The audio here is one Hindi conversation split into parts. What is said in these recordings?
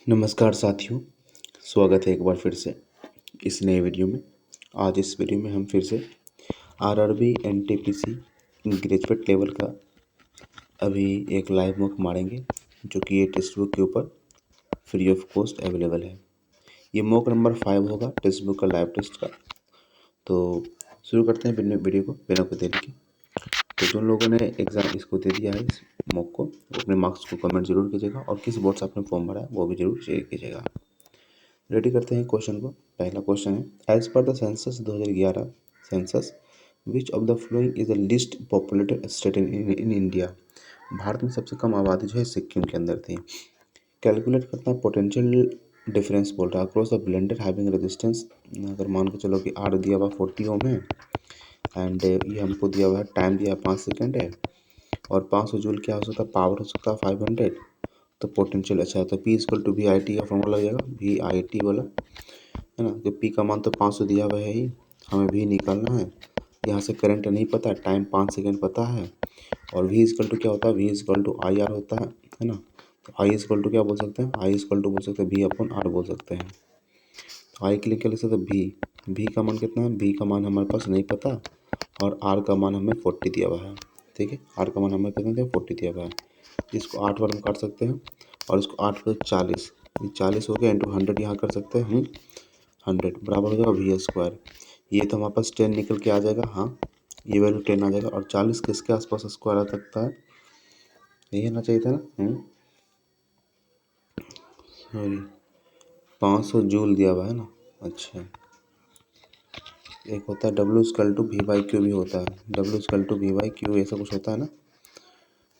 नमस्कार साथियों, स्वागत है एक बार फिर से इस नए वीडियो में। आज इस वीडियो में हम फिर से आरआरबी एनटीपीसी ग्रेजुएट लेवल का अभी एक लाइव मॉक मारेंगे, जो कि ये टेक्स्ट बुक के ऊपर फ्री ऑफ कॉस्ट अवेलेबल है। ये मॉक नंबर 5 होगा टेक्स्ट बुक का लाइव टेस्ट का। तो शुरू करते हैं वीडियो को बिना कोई देरी के। तो जिन लोगों ने एग्ज़ाम इसको दे दिया है, इस मॉक को, वो अपने मार्क्स को कमेंट जरूर कीजिएगा और किस बोर्ड से आपने फॉर्म भरा है वो भी जरूर शेयर कीजिएगा। रेडी करते हैं क्वेश्चन को। पहला क्वेश्चन है, as per the census 2011 census which of the flowing is the least populated state in India. Bharat में सबसे कम आबादी जो है सिक्किम के अंदर थी। कैलकुलेट करता है पोटेंशियल डिफरेंस बोल रहा है across the blended having resistance. अगर मान के चलो कि आर दिया हुआ 40 ओम है एंड ये हमको दिया हुआ है टाइम दिया 5 सेकेंड है और 500 जूल क्या हो सकता है, पावर हो सकता है 500। तो पोटेंशियल अच्छा है, तो P equal to V I T का फॉर्मूला लग जाएगा, वी आई टी वाला, है ना। तो P का मान तो 500 दिया हुआ है ही, हमें V निकालना है। यहाँ से करंट नहीं पता, टाइम 5 सेकेंड पता है। और V इक्वल टू क्या होता है, V equal to I R होता है ना। तो I इक्वल टू क्या बोल सकते हैं, I इक्वल टू बोल सकते हैं V अपॉन आर बोल सकते हैं। तो I के लिए क्या लिख सकते हैं, V का मान कितना है, V का मान हमारे पास नहीं पता और R का मान हमें 40 दिया हुआ है। ठीक है, R का मान हमें कितना दिया, 40 दिया हुआ है। इसको 8 बार में काट सकते हैं और इसको 8 पर 40, 40 हो गया इंटू 100 यहाँ कर सकते हैं 100 बराबर हो जाएगा वी स्क्वायर। ये तो हमारे पास 10 निकल के आ जाएगा, हाँ ये वैल्यू 10 आ जाएगा। और 40 किसके आसपास स्क्वायर आ सकता है, यही आना चाहिए था ना। सॉरी 500 जूल दिया हुआ है ना। अच्छा, एक होता है W equal to V by Q भी होता है, W equal to V by Q ऐसा कुछ होता है ना।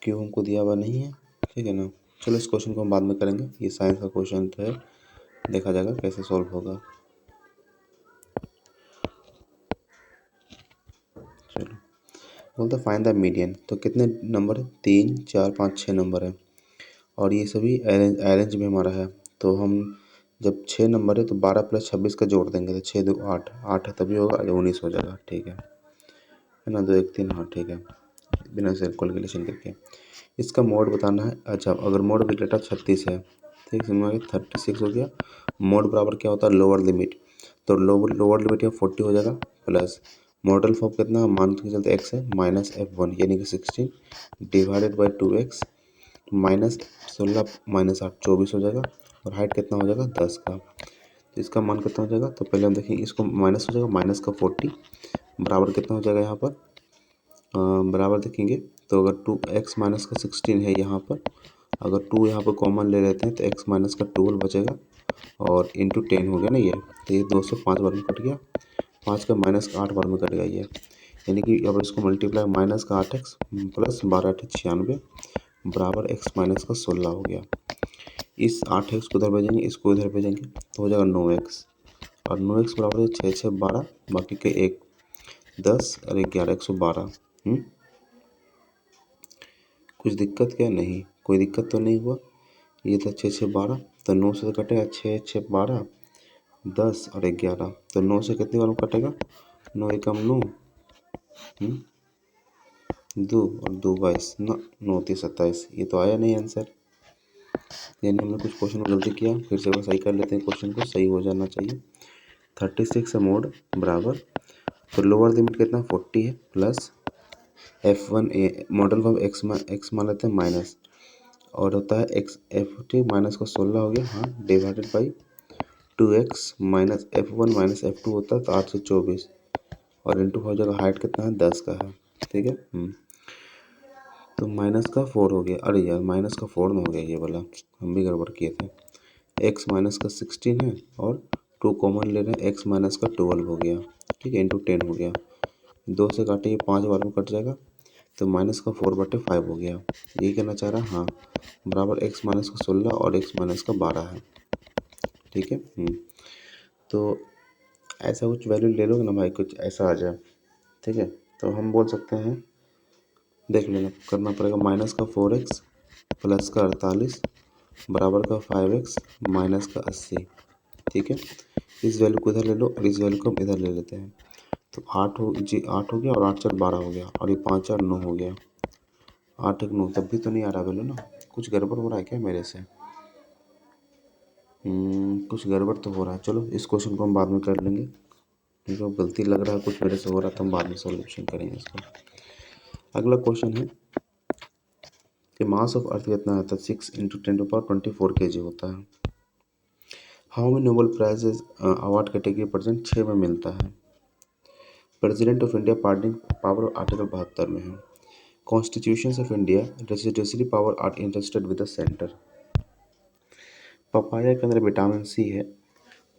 क्यू हमको दिया हुआ नहीं है, ठीक है ना। चलो इस क्वेश्चन को हम बाद में करेंगे, ये साइंस का क्वेश्चन तो है, देखा जाएगा कैसे सॉल्व होगा। चलो बोलते फाइंड द मीडियन। तो कितने नंबर है, 3 4 5 6 नंबर है और ये सभी अरेंज में हमारा है। तो हम जब 6 नंबर है तो 12 प्लस 26 का जोड़ देंगे तो 6 2 8 8 है तभी होगा, 19 हो जाएगा। ठीक है ना, 2 1 3, हाँ ठीक है, बिना से कैलकुलेशन करके। इसका मोड बताना है। अच्छा, अगर मोड डेटा 36 है, ठीक है, 36 हो गया। मोड बराबर क्या होता है, लोअर लिमिट। तो लोअर लिमिट 40 हो जाएगा प्लस मॉडल फॉर्म कितना मान के चलते x है -f1 यानी कि 16 divided by 2x minus 16 minus 8 24 हो जाएगा। और हाइट कितना हो जाएगा 10 का। तो इसका मान कितना हो जाएगा, तो पहले हम देखेंगे इसको माइनस हो जाएगा, माइनस का 40 बराबर कितना हो जाएगा यहाँ पर, बराबर देखेंगे तो अगर 2x माइनस का 16 है यहाँ पर, अगर 2 यहाँ पर कॉमन ले लेते हैं तो x माइनस का 12 बचेगा और इंटू 10 हो गया ना ये। तो ये 2 से 5 बार में कट गया, 5 का माइनस का 8 बार में कट गया ये। यानी कि अब इसको मल्टीप्लाई माइनस का 8x प्लस 12 8 96 बराबर x माइनस का 16 हो गया। इस 8x को उधर भेजेंगे, इसको इधर भेजेंगे तो हो जाएगा 9x और 9x बराबर है 6 6 12, बाकी के 1 10 और 11 112। कुछ दिक्कत क्या, नहीं कोई दिक्कत तो नहीं हुआ। ये था 6 6 12, तो 9 से तो कटेगा 6 6 12 10 और 11, तो 9 से कितनी बार में कटेगा, 9 एकम 9 2 और 2 22 9 9 30 27। ये तो आया नहीं आंसर, यानी हमने कुछ क्वेश्चन में गलती किया। फिर से बस सही कर लेते हैं, क्वेश्चन को सही हो जाना चाहिए। 36 है मोड बराबर, तो लोअर लिमिट कितना 40 है plus f1 model form x मान लेते हैं माइनस, और होता है x f माइनस का 16 हो गया, हाँ divided by 2x minus f1 minus f2 होता है तो 8 से 24 और इंटू हो जाएगा, हाइट कितना है 10 का है। ठीक है, तो माइनस का 4 हो गया। अरे यार माइनस का 4 में हो गया ये वाला, हम भी गड़बड़ किए थे। x माइनस का 16 है और 2 कॉमन ले रहे हैं, x माइनस का 12 हो गया। ठीक है, इंटू 10 हो गया, 2 से काटिए 5 बार में कट जाएगा, तो माइनस का 4/5 हो गया। ये कहना चाह रहा है, हाँ बराबर x माइनस का 16 और x माइनस का 12 है। ठीक है, तो ऐसा कुछ वैल्यू ले लोगे ना भाई, कुछ ऐसा आ जाए। ठीक है, तो हम बोल सकते हैं, देख लेना, करना पड़ेगा माइनस का 4x प्लस का 48 बराबर का 5x माइनस का 80। ठीक है, इस वैल्यू को इधर ले लो और इस वैल्यू को हम इधर ले लेते हैं। तो 8 हो गया और 8 4 12 हो गया और ये 5 4 9 हो गया, 8 1 9, तब भी तो नहीं आ रहा वैल्यू ना, कुछ गड़बड़ हो रहा है क्या मेरे से। कुछ गड़बड़ तो हो रहा है। चलो इस क्वेश्चन को हम बाद में कर लेंगे, जो गलती लग रहा है कुछ मेरे से हो रहा है तो हम बाद में सॉल्यूशन करेंगे इसका। अगला क्वेश्चन है कि मास ऑफ अर्थ कितना होता है? 6 × 10⁻24 kg होता है। How many Nobel prizes award category present 6 में मिलता है। President of India pardoning power article 72 में है। Constitution of India registry power are interested with the centre. Papaya के अंदर विटामिन सी है,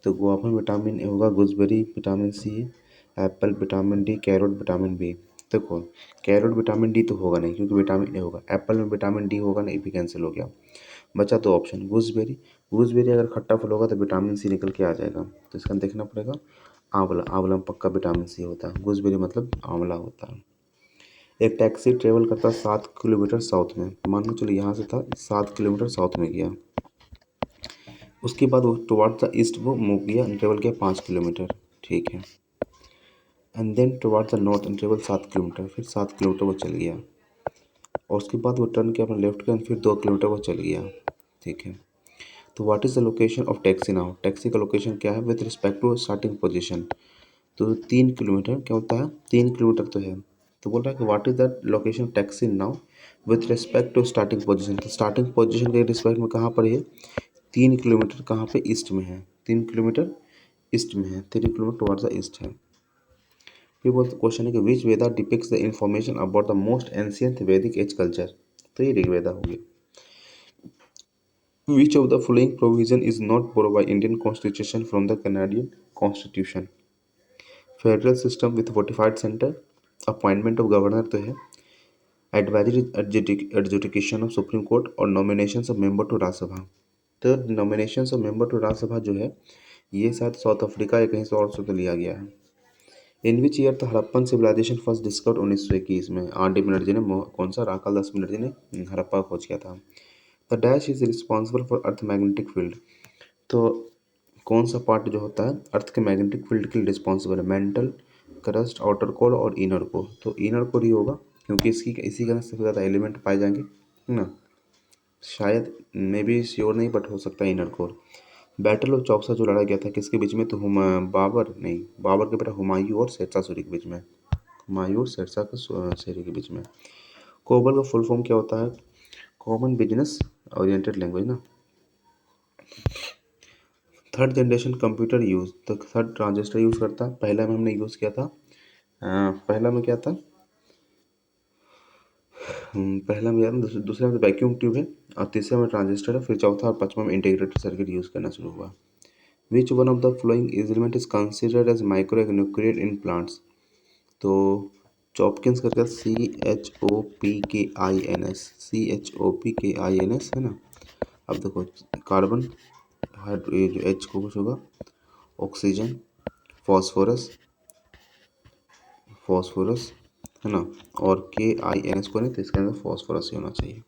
तो गुआवा में विटामिन ए होगा, gooseberry vitamin C, apple vitamin D, carrot vitamin B. देखो कैरोट विटामिन डी तो होगा नहीं क्योंकि विटामिन ए होगा, एप्पल में विटामिन डी होगा नहीं, भी कैंसिल हो गया। बचा दो ऑप्शन, गूसबेरी। गूसबेरी अगर खट्टा फल होगा तो विटामिन सी निकल के आ जाएगा, तो इसका देखना पड़ेगा। आंवला, आंवला में पक्का विटामिन सी होता है, गूसबेरी मतलब आंवला होता है। एक टैक्सी ट्रेवल करता 7 किलोमीटर साउथ में, मान लो चलो यहाँ से था 7 किलोमीटर साउथ में गया, उसके बाद वो टुवार्ड द ईस्ट वो मूव किया, ट्रेवल किया 5 किलोमीटर, ठीक है। And then toward the north travel 7 kilometre, फिर 7 किलोमीटर वो चल गया, और उसके बाद वो टर्न किया अपने लेफ्ट का, फिर 2 किलोमीटर वो चल गया, ठीक है। तो what is the location of taxi now? Taxi का लोकेशन क्या है with respect to starting position? तो 3 किलोमीटर क्या होता है, 3 किलोमीटर तो है, तो बोल रहा है कि what is the location taxi now with respect to starting position. तो स्टार्टिंग पोजीशन के रिस्पेक्ट में कहाँ पर है? 3 किलोमीटर कहाँ पे? ईस्ट में है, 3 किलोमीटर ईस्ट में है, 3 किलोमीटर टुवर्ड्स द ईस्ट है। फिर बोलते क्वेश्चन है कि which Veda depicts the information about the most ancient Vedic age culture? तो ये ऋग्वेदा हो गया। Which of the following provision is not borrowed by Indian Constitution from the Canadian Constitution? Federal system with fortified centre, appointment of governor तो है, advisory adjudication of supreme court, और nomination of member to Rajya Sabha. तो nomination of member to Rajya Sabha जो है ये शायद साउथ अफ्रीका या कहीं से और से तो लिया गया है। In which year the Harappan civilization first discovered? 1921 में आर डी बनर्जी ने, कौन सा, राकाल दास बनर्जी ने हड़प्पा खोज किया था। The dash is responsible for earth magnetic field, तो कौन सा पार्ट जो होता है अर्थ के मैग्नेटिक फील्ड के लिए रिस्पॉन्सिबल है? मेंटल, क्रस्ट, आउटर कोर और इनर कोर। तो इनर कोर ही होगा क्योंकि इसी के अंदर सबसे ज़्यादा एलिमेंट पाए जाएंगे, है ना। शायद मे बी श्योर नहीं बट हो सकता है inner core. Battle of Chausa जो लड़ा गया था किसके बीच में? तो बाबर नहीं, बाबर के बेटा हुमायूं और शेरशाह सूरी के बीच में, हुमायूं और शेरशाह सूरी के बीच में। कोबल का फुल फॉर्म क्या होता है? कॉमन बिजनेस ओरिएंटेड लैंग्वेज ना। थर्ड जनरेशन कंप्यूटर यूज, तो थर्ड ट्रांजिस्टर यूज़ करता है। पहला में हमने यूज़ किया था, पहला में क्या था, पहला में यार दूसरा में वैक्यूम ट्यूब है, और तीसरा में ट्रांजिस्टर है, फिर चौथा और पांचवा में इंटीग्रेटेड सर्किट यूज़ करना शुरू हुआ। Which one of the following element is considered as micro nuclear in plants? तो चॉपकिंस करके CHOPKINS, CHOPKINS है ना। अब देखो कार्बन, ये जो H को कुछ होगा, ऑक्सीजन, फॉस्फोरस, फॉस्फोरस है ना, और KINS को नहीं, तो इसके अंदर फॉस्फोरस ही होना चाहिए।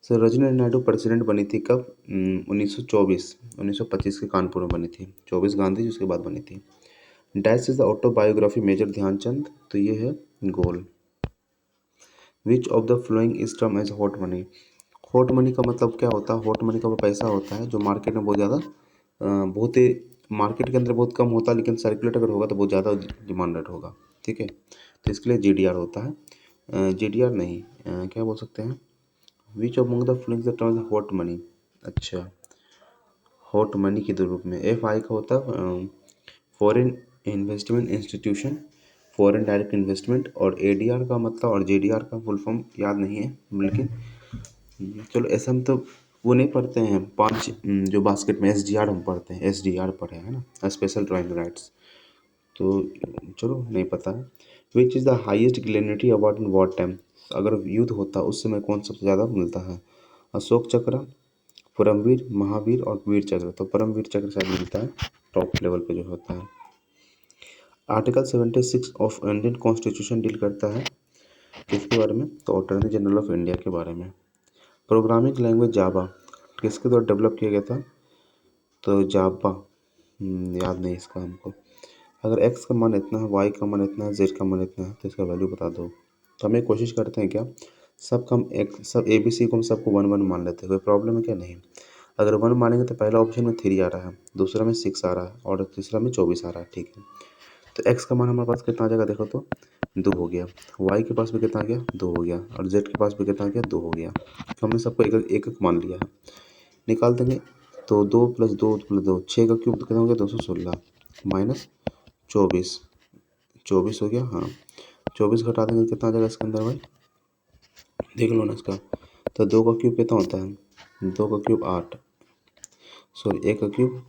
सर रजनी नायडू प्रेसिडेंट बनी थी कब? 1925 के कानपुर में बनी थी, 24 गांधी जी उसके बाद बनी थी। Dash is the autobiography major Dhyan Chand, तो ये है goal. Which of the flowing is term as hot money? Hot money का मतलब क्या होता है? हॉट मनी का वो पैसा होता है जो मार्केट में बहुत ज़्यादा, बहुत ही मार्केट के अंदर बहुत कम होता है, लेकिन सर्कुलेट अगर होगा तो बहुत ज़्यादा डिमांडेड होगा, ठीक है। तो इसके लिए GDR होता है, GDR नहीं, क्या बोल सकते हैं, which among the flowing the term hot money? अच्छा, हॉट मनी के दो रूप में, FI का होता है foreign investment institution, foreign direct investment, और ADR का मतलब, और JDR का फुल फॉर्म याद नहीं है, लेकिन चलो ऐसा हम तो वो नहीं पढ़ते हैं, 5 जो बास्केट में SDR हम पढ़ते हैं, SDR पढ़े है ना, स्पेशल ड्राइंग राइट्स, तो चलो नहीं पता है। Which is the highest gallantry award in war time? अगर युद्ध होता उस समय कौन सबसे ज़्यादा मिलता है? अशोक चक्र, परमवीर, महावीर और वीर चक्र। तो परमवीर चक्र शायद मिलता है टॉप लेवल पे जो होता है। Article 76 of Indian constitution deal करता है किसके बारे में? तो अटॉर्नी जनरल ऑफ इंडिया के बारे में। प्रोग्रामिंग लैंग्वेज जावा किसके द्वारा डेवलप किया गया था? तो जावा, याद नहीं इसका हमको। अगर x का मान इतना है, y का मान इतना है, z का मान इतना है, तो इसका वैल्यू बता दो। तो हम एक कोशिश करते हैं क्या, सब ABC को हम सबको 1 1 मान लेते हैं, कोई प्रॉब्लम है क्या? नहीं। अगर 1 मानेंगे तो पहला ऑप्शन में 3 आ रहा है, दूसरा में 6 आ रहा है और तीसरा में 24 आ रहा है। ठीक है, तो x का मान हमारे पास कितना आ जाएगा, देखो तो 2 हो गया, y के पास भी कितना आ गया, 2 हो गया, और z के पास भी कितना आ गया, 2 हो गया। तो हमने सबको एक एक मान लिया है, निकाल देंगे। तो 2 + 2 + 2 6 का क्यूब कितना हो गया, 216 माइनस 24 24 हो गया। हाँ, 24 घटा देंगे कितना आ जाएगा इसके अंदर भाई, देख लो ना इसका। तो 2 का क्यूब कितना होता है, 2 का क्यूब 8, सॉरी 1 का क्यूब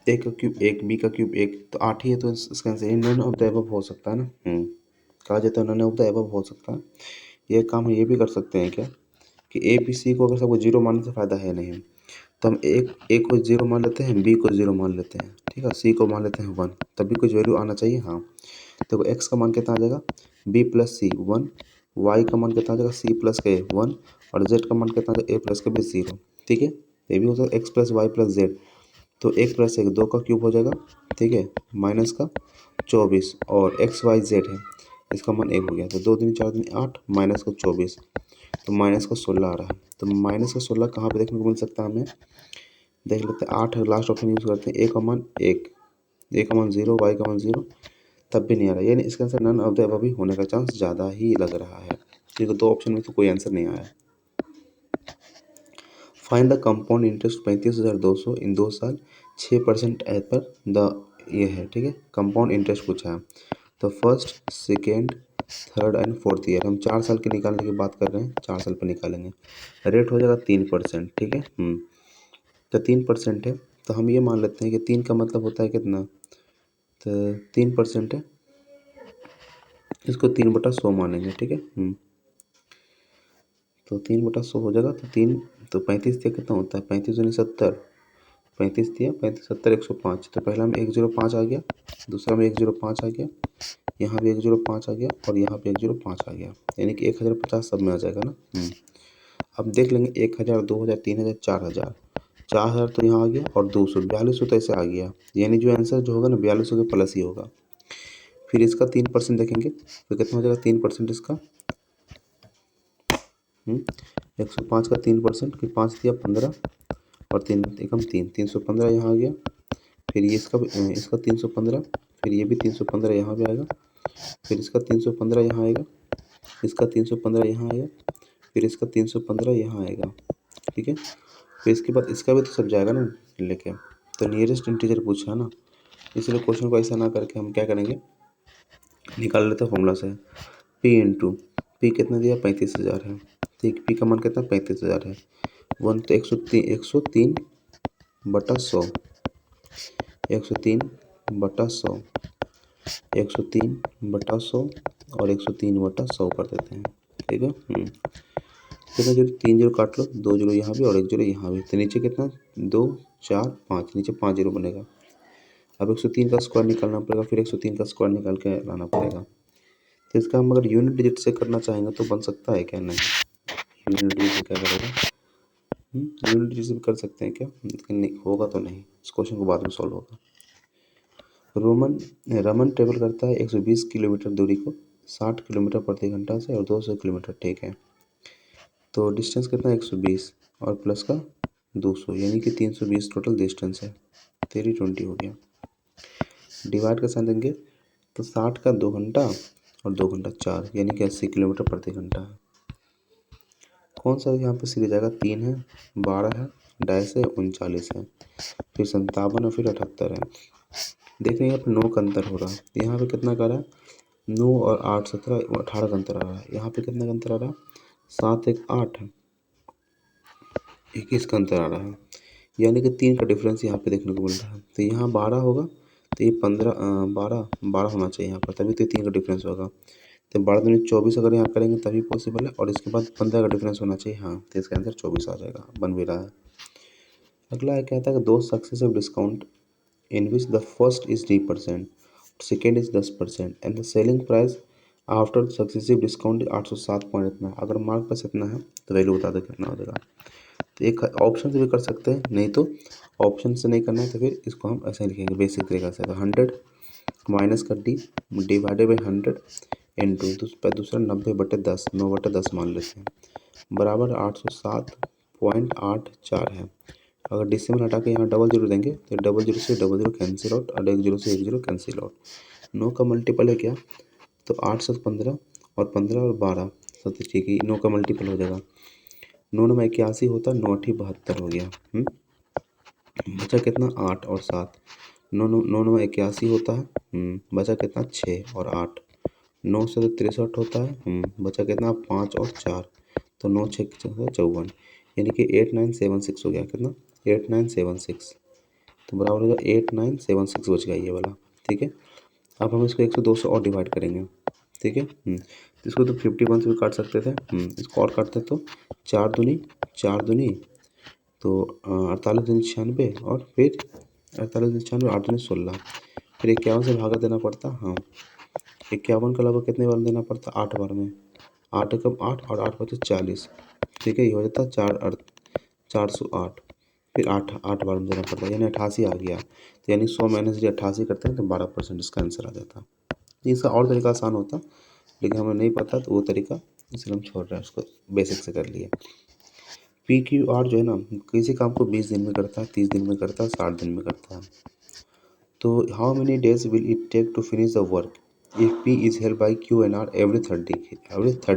1 का क्यूब 1, b का क्यूब 1, तो 8 ही है। तो इसका answer none of the above हो सकता है ना, कहा जाता है नन ऑफ द एबव हो सकता है। ये काम ये भी कर सकते हैं क्या कि ए बी सी को अगर सबको 0 मानने से फ़ायदा है नहीं, तो हम ए को 0 मान लेते हैं, बी को 0 मान लेते हैं, ठीक है, सी को मान लेते हैं 1, तभी कुछ वैल्यू आना चाहिए। हाँ, तो एक्स का मान कितना आ जाएगा, बी प्लस सी 1, वाई का मान कितना आ जाएगा, सी प्लस के 1, और जेड का मान कितना आ जाएगा, ए प्लस के भी 0। ठीक है, ये भी हो सकता है x plus y plus z, तो 1 + 1 2 का क्यूब हो जाएगा। ठीक है, माइनस का 24, और एक्स वाई जेड है, इसका मान 1 हो गया, तो 2 दूनी 4 दूनी 8, माइनस का 24, तो माइनस का 16 आ रहा है। तो माइनस का 16 कहाँ पे देखने को मिल सकता है हमें, देख लेते हैं। 8 लास्ट ऑप्शन यूज़ करते हैं, ए का मान 1, ए का मान 0, वाई का मान 0, तब भी नहीं आ रहा, यानी इसका answer none of the above भी होने का चांस ज़्यादा ही लग रहा है, क्योंकि 2 ऑप्शन में तो कोई आंसर नहीं आया। फाइंड द कंपाउंड इंटरेस्ट 35,200 इन 2 साल 6% एज पर द ये है। ठीक है, कंपाउंड इंटरेस्ट पूछा है, तो first second third and fourth year हम 4 साल के निकालने की बात कर रहे हैं, 4 साल पर निकालेंगे। रेट हो जाएगा 3%। ठीक है, तो 3% है, तो हम ये मान लेते हैं कि 3 का मतलब होता है कितना, तो 3% है, इसको 3/100 मानेंगे। ठीक है, तो 3/100 हो जाएगा, तो 3 तो 35 दिया कितना होता है, 35 दूनी 70, 35 दिया 35 70 105, तो पहला में 105 आ गया, दूसरा में 105 आ गया, यहाँ भी 105 आ गया, और यहाँ पे 105 आ गया, यानी कि 1050 सब में आ जाएगा ना। अब देख लेंगे 1000 2000 3000 4000, 4000 तो यहाँ आ गया, और 200 4200 तो ऐसे आ गया, यानी जो आंसर जो होगा ना 4200 के प्लस ही होगा। फिर इसका 3% देखेंगे तो कितना हो जाएगा, 3% इसका 105 का 3%, फिर 5 दिया 15, और 3 एकम 315 यहाँ आ गया। फिर ये इसका 315, फिर ये भी 315 यहाँ भी आएगा, फिर इसका 315 यहाँ आएगा, इसका 315 यहाँ आएगा, फिर इसका 315 यहाँ आएगा। ठीक है, फिर इसके बाद इसका भी तो सब जाएगा ना लेके, तो नियरेस्ट इंटीजर पूछा है ना, इसलिए क्वेश्चन को ऐसा ना करके हम क्या करेंगे, निकाल लेते हैं फॉर्मूला से, पी इंटू पी कितना दिया 35,000 है, ठीक, पी का मान कितना 35,000 है, 1 तो 103 बटा 100, 103 बटा 100, 103 बटा 100, और 103 बटा 100 कर देते हैं। ठीक है, कितना जीरो, 3 जीरो काट लो, 2 जीरो यहाँ भी और 1 जीरो यहाँ भी, तो नीचे कितना 2 4 5, नीचे 5 जीरो बनेगा। अब 103 का स्क्वायर निकालना पड़ेगा, फिर 103 का स्क्वायर निकाल के लाना पड़ेगा। तो इसका हम अगर यूनिट डिजिट से करना चाहेंगे तो बन सकता है क्या, नहीं, यूनिट डिजिट से क्या करेगा, यूनिट डिजिट से भी कर सकते हैं क्या, लेकिन नहीं होगा, तो नहीं, इस क्वेश्चन को बाद में सॉल्व होगा। रमन ट्रेवल करता है 120 किलोमीटर दूरी को 60 किलोमीटर प्रति घंटा से और 200 किलोमीटर। ठीक है, तो डिस्टेंस कितना है 120 और प्लस का 200, यानी कि 320 टोटल डिस्टेंस है, 320 हो गया। डिवाइड का साइन देंगे तो 60 का 2 घंटा और 2 घंटा 4, यानी कि 80 किलोमीटर प्रति घंटा है। कौन सा यहाँ पे सीधे जाएगा, 3 है, 12 है, डैश है, 39 है, फिर 57 और फिर 78 है। देख रहे हैं यहाँ पे 9 का अंतर हो रहा है, यहाँ पे कितना का रहा है, 9 और 8 17 18 का अंतर आ रहा है, यहाँ पे कितना का अंतर आ रहा है, 7 1 8 21 का अंतर आ रहा है, यानी कि 3 का डिफरेंस यहाँ पे देखने को मिल रहा है। तो यहाँ 12 होगा, तो ये 12 होना चाहिए यहाँ पर, तभी तो 3 का डिफरेंस होगा। तो 12 दूनी 24 अगर यहाँ करेंगे तभी पॉसिबल है, और इसके बाद 15 का डिफरेंस होना चाहिए। हाँ, तो इसका आंसर 24 आ जाएगा, बन भी रहा है। अगला है कहता है कि 2 successive discount in which the first is 3%, second is 10% and the selling price after successive discount is 807 point इतना। अगर मार्क बस इतना है तो वैल्यू बता दो कितना हो जाएगा। तो एक ऑप्शन से भी कर सकते हैं, नहीं तो ऑप्शन से नहीं करना है तो फिर इसको हम ऐसे लिखेंगे बेसिक तरीका से, तो 100 माइनस का डी डिवाइडेड बाई 100 इंटू दूसरा 90/10 9/10 मान लेते हैं, बराबर 807 0.84 है। अगर डिसिमल हटा के यहाँ डबल जीरो देंगे तो डबल जीरो से डबल जीरो कैंसिल आउट और एक जीरो से एक जीरो कैंसिल आउट। 9 का मल्टीपल है क्या, तो 8 7 15 और 15 और 12 सबसे ठीक है, 9 का मल्टीपल हो जाएगा। 9 9 81 होता, 9 8 72 हो गया। बचा कितना, 8 और 7। 9 9 9 9 81 होता है। बचा कितना, 6 और 8। 9 से 63 होता है। बचा कितना, 5 और 4। तो 9 6 54, यानी कि 8976 हो गया। कितना, 8976। तो बराबर होगा 8976 बच गया ये वाला। ठीक है, अब हम इसको 102 से और डिवाइड करेंगे। ठीक है, तो इसको तो 51 से भी काट सकते थे। इसको और काटते तो 4 दूनी तो 48 दूनी 96 और फिर 48 दूनी 96, 8 दूनी 16, फिर 51 से भागा देना पड़ता। 51 का लगभग कितने बार देना पड़ता, 8 बार में। 8 कम 8 और 8 बचे 40। ठीक है, ये हो जाता 408, फिर 8 बार में देना पड़ता, यानी 88 आ गया। तो यानी 100 माइनस 88 करते हैं तो 12% इसका आंसर आ जाता। इसका और तरीका आसान होता, लेकिन हमें नहीं पता तो वो तरीका इसलिए हम छोड़ रहे हैं, उसको बेसिक से कर लिए। PQR जो है ना, किसी काम को 20 दिन में करता है, 30 दिन में करता है, 60 दिन में करता है। तो how many days will it take to finish the work if P is held by Q&R every third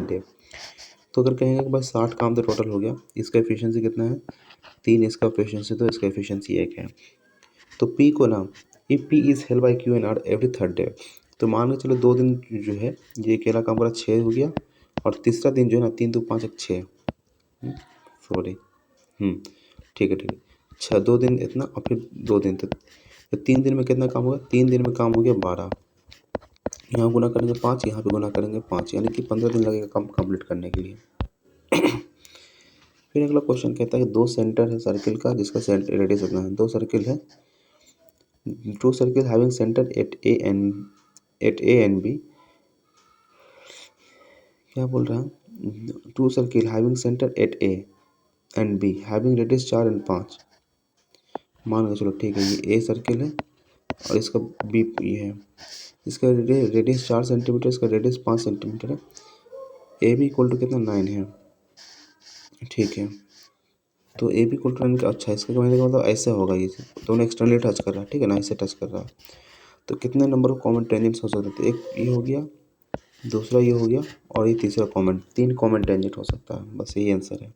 day. तो अगर कहेंगे कि भाई 60 काम तो टोटल हो गया, इसका एफिशिएंसी कितना है, 3, इसका एफिशिएंसी तो इसका एफिशिएंसी 1 है। तो P को ना, if P is held by Q&R every third day, तो मान के चलो 2 दिन जो है ये अकेला काम करा, 6 हो गया, और तीसरा दिन जो है ना 3 2 5 6, सॉरी, ठीक है 6, 2 दिन इतना और फिर 2 दिन तक, तो 3 दिन में कितना काम होगा, 3 दिन में काम हो गया 12। यहाँ गुना करेंगे 5, यहाँ पे गुना करेंगे 5, यानी कि 15 दिन लगेगा काम कंप्लीट करने के लिए। फिर अगला क्वेश्चन कहता है कि 2 सेंटर है सर्किल का जिसका सेंटर रेडियस इतना है। 2 सर्किल है, 2 circle having centre at A and B. क्या बोल रहा है, 2 circle having centre at A and B having radius 4 और 5। मान के चलो ठीक है, ये ए सर्किल है और इसका बी ये है, इसका रेडियस 4 सेंटीमीटर, इसका रेडियस 5 सेंटीमीटर है। ए बी इक्वल टू कितना, 9 है। ठीक है, तो ए बी इक्वल टू 9 का, अच्छा इसका मतलब ऐसे होगा, ये दोनों एक्सटर्नली टच कर रहा है। ठीक है ना, ऐसे टच कर रहा है। तो कितने नंबर ऑफ कॉमन टेंजेंट्स हो सकते थे, एक ये हो गया, दूसरा ये हो गया, और ये तीसरा कॉमन, 3 कॉमन टेंजेंट हो सकता है। बस यही आंसर है।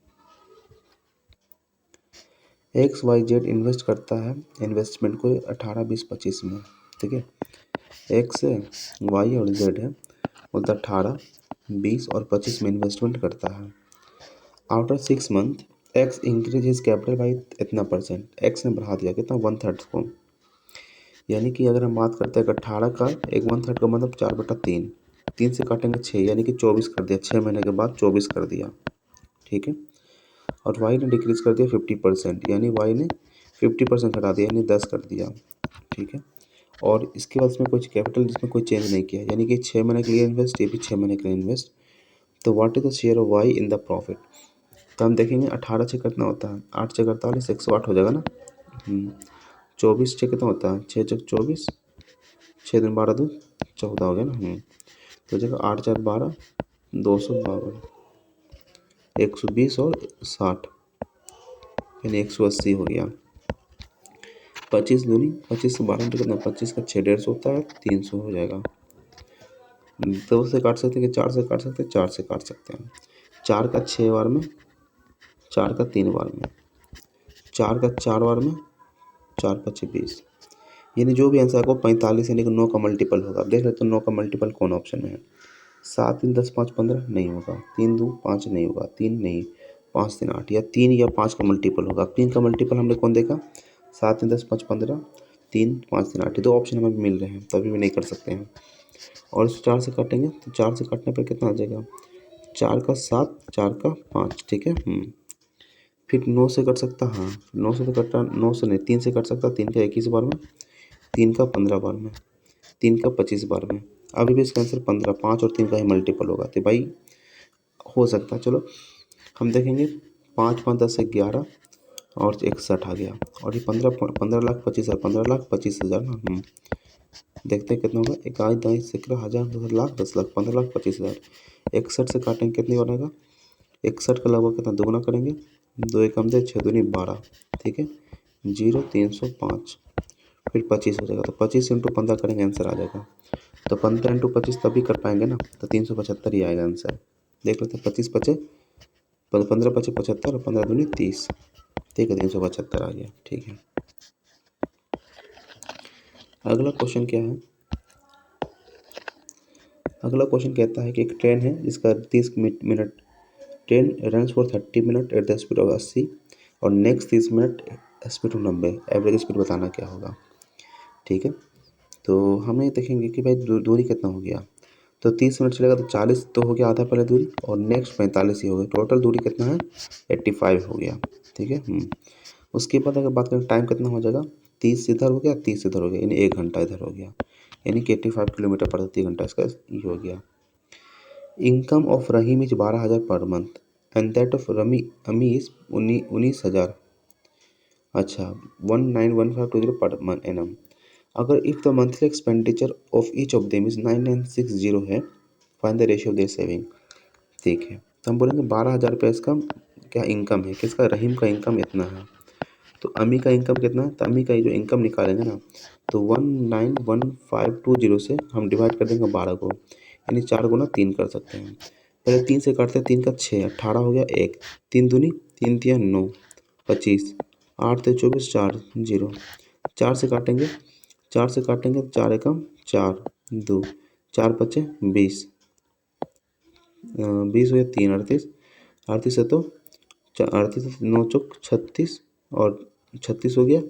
XYZ इन्वेस्ट करता है इन्वेस्टमेंट को 18 20 25 में। ठीक है, एक्स है, वाई और जेड है, मतलब 18 20 और 25 में इन्वेस्टमेंट करता है। After 6 month x increase his capital by इतना %, एक्स ने बढ़ा दिया कितना, 1/3 को। यानी कि अगर हम बात करते हैं 18 का एक 1/3 का मतलब 4/3, 3 से काटेंगे 6, यानी कि 24 कर दिया, 6 महीने के बाद 24 कर दिया। ठीक है, और वाई ने डिक्रीज कर दिया 50%, यानी वाई ने 50% घटा दिया, यानी 10 कर दिया। ठीक है, और इसके बाद इसमें कुछ कैपिटल जिसमें कोई चेंज नहीं किया, यानी कि 6 महीने के लिए इन्वेस्ट, ये भी 6 महीने के लिए इन्वेस्ट। तो what is the share of Y in the profit. तो हम देखेंगे 18 से कितना होता है, 8 से 48, 108 हो जाएगा ना। 24 से कितना होता है, 6 चक 24, 6 दिन 12 2 14 हो गया ना। तो जगह 8 4 12, 252, 120 और 60, यानी 180 हो गया। 25 दूनी 25 से 12 कितना, 25 का 6 150 होता है, 300 हो जाएगा। 2 से काट सकते हैं कि 4 से काट सकते हैं, 4 से काट सकते हैं। 4 का 6 बार में, 4 का 3 बार में, 4 का 4 बार में, 4 5 20, यानी जो भी आंसर आपको 45 यानी कि 9 का मल्टीपल होगा। अब देख लेते हैं 9 का मल्टीपल कौन ऑप्शन में है। 7 3 10 5 15 नहीं होगा, 3 2 5 नहीं होगा, 3 नहीं, 5 3 8, या 3 या 5 का मल्टीपल होगा। 3 का मल्टीपल हमने कौन देखा, 7 3 10 5 15, 3 5 3 8, 2 ऑप्शन हमें मिल रहे हैं, तो अभी भी नहीं कर सकते हैं। और इस 4 से काटेंगे तो 4 से काटने पर कितना आ जाएगा, 4 का 7, 4 का 5। ठीक है, फिर 9 से कट सकता, 9 से तो कटता, 9 से नहीं, 3 से कट सकता, 3 का 21 बार में, 3 का 15 बार में, 3 का 25 बार में। अभी भी इसका आंसर 15, 5 और 3 का ही मल्टीपल होगा, तो भाई हो सकता है। चलो हम देखेंगे, 5 5 10 से 11 और 61 आ गया, और ये 15 लाख 25 हज़ार, 15 लाख 25 हज़ार ना। देखते हैं कितना होगा, 21 22 11 हज़ार, 10 लाख 10 लाख, 15 लाख 25 हज़ार। 61 से काटेंगे कितनी बनेगा, 61 का लगभग कितना, दोगुना करेंगे 2 एकम 10, 6 दूनी 12, ठीक है। 0 305 फिर 25 हो जाएगा, तो 25 इंटू 15 करेंगे आंसर आ जाएगा। तो 15 इंटू 25 तभी कर पाएंगे ना, तो 375 ही आएगा आंसर। देख लेते हैं, 25 पचे 15 पचे 75 और 15 दूनी 30, ठीक है, 375 आ गया, ठीक है। अगला क्वेश्चन क्या है, अगला क्वेश्चन कहता है कि एक ट्रेन है जिसका 30 minute train runs for 30 minute at the speed of 80 और next 30 minute speed of 90, average speed बताना क्या होगा, ठीक है। तो हमें देखेंगे कि भाई दूरी कितना हो गया, तो 30 मिनट चलेगा तो 40 तो हो गया आधा पहले दूरी, और नेक्स्ट 45 ही हो गया, टोटल दूरी कितना है 85 हो गया, ठीक है। उसके बाद अगर बात करें टाइम कितना हो जाएगा, 30 इधर हो गया 30 इधर हो गया, यानी 1 घंटा इधर हो गया, यानी कि 85 किलोमीटर प्रति घंटा इसका ये हो गया। Income of Rahim is 12,000 per month and that of अमी इज 19,000, अच्छा 191520 पर मंथ एनम। अगर if the monthly expenditure of each of them is 9960 है, find the ratio of their saving, ठीक है। तो हम बोलेंगे 12,000 रुपये इसका क्या इनकम है, किसका, रहीम का इनकम इतना है। तो अमी का इनकम कितना है, तो अमी का जो इनकम निकालेंगे ना, तो 191520 से हम डिवाइड कर देंगे 12 को, यानी 4 गुना 3 कर सकते हैं। पहले 3 से काटते हैं, 3 का 6, 18 हो गया, 1 3 दूनी 3 तिया 9, 25 8 ते 24 4 0, 4 से काटेंगे, 4 से काटेंगे 4 एकम 4 2 4 पचे 20, 20 हो गया 3 38, 38 है तो 38 9 चौक 36 और 36 हो गया,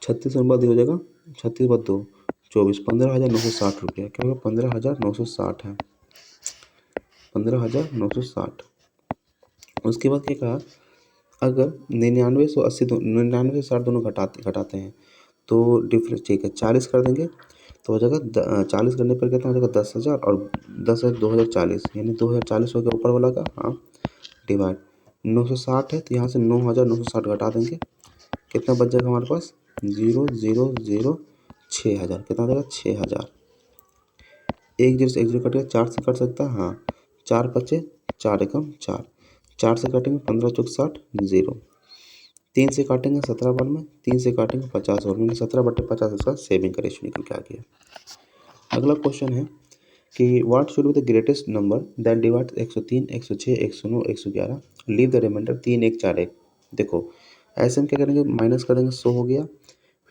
36 और बाद हो जाएगा 36 बाद 2 24, 15,960 रुपया, क्या होगा 15,960 है, 15,960। उसके बाद क्या कहा, अगर 99 से 80 99 से 60 दोनों घटाते हैं तो डिफरेंस, ठीक है, 40 कर देंगे तो हो जाएगा 40 करने पर कितना हो जाएगा 10,000 और 10,000 2040, यानी 2040 हो गया ऊपर वाला का, हाँ डिवाइड 960 है तो यहाँ से 9,960 घटा देंगे, कितना बच जाएगा हमारे पास 0,0,0 6,000, कितना देगा 6,000। एक जीरो से एक जीरो कट गया, 4 से कट सकता है, हाँ 4 पचे 4 एकम 4, 4 से काटेंगे 15 चौक 60 0, 3 से काटेंगे 17 बार में, 3 से काटेंगे 50 और मैंने 17/50 इसका सेविंग का रेशियो निकल के आ गया। अगला क्वेश्चन है कि what should be the greatest number that divide 103 106 109 111 leave the remainder 3 1 4 1। देखो ऐसे हम क्या करेंगे, माइनस कर देंगे, 100 हो गया,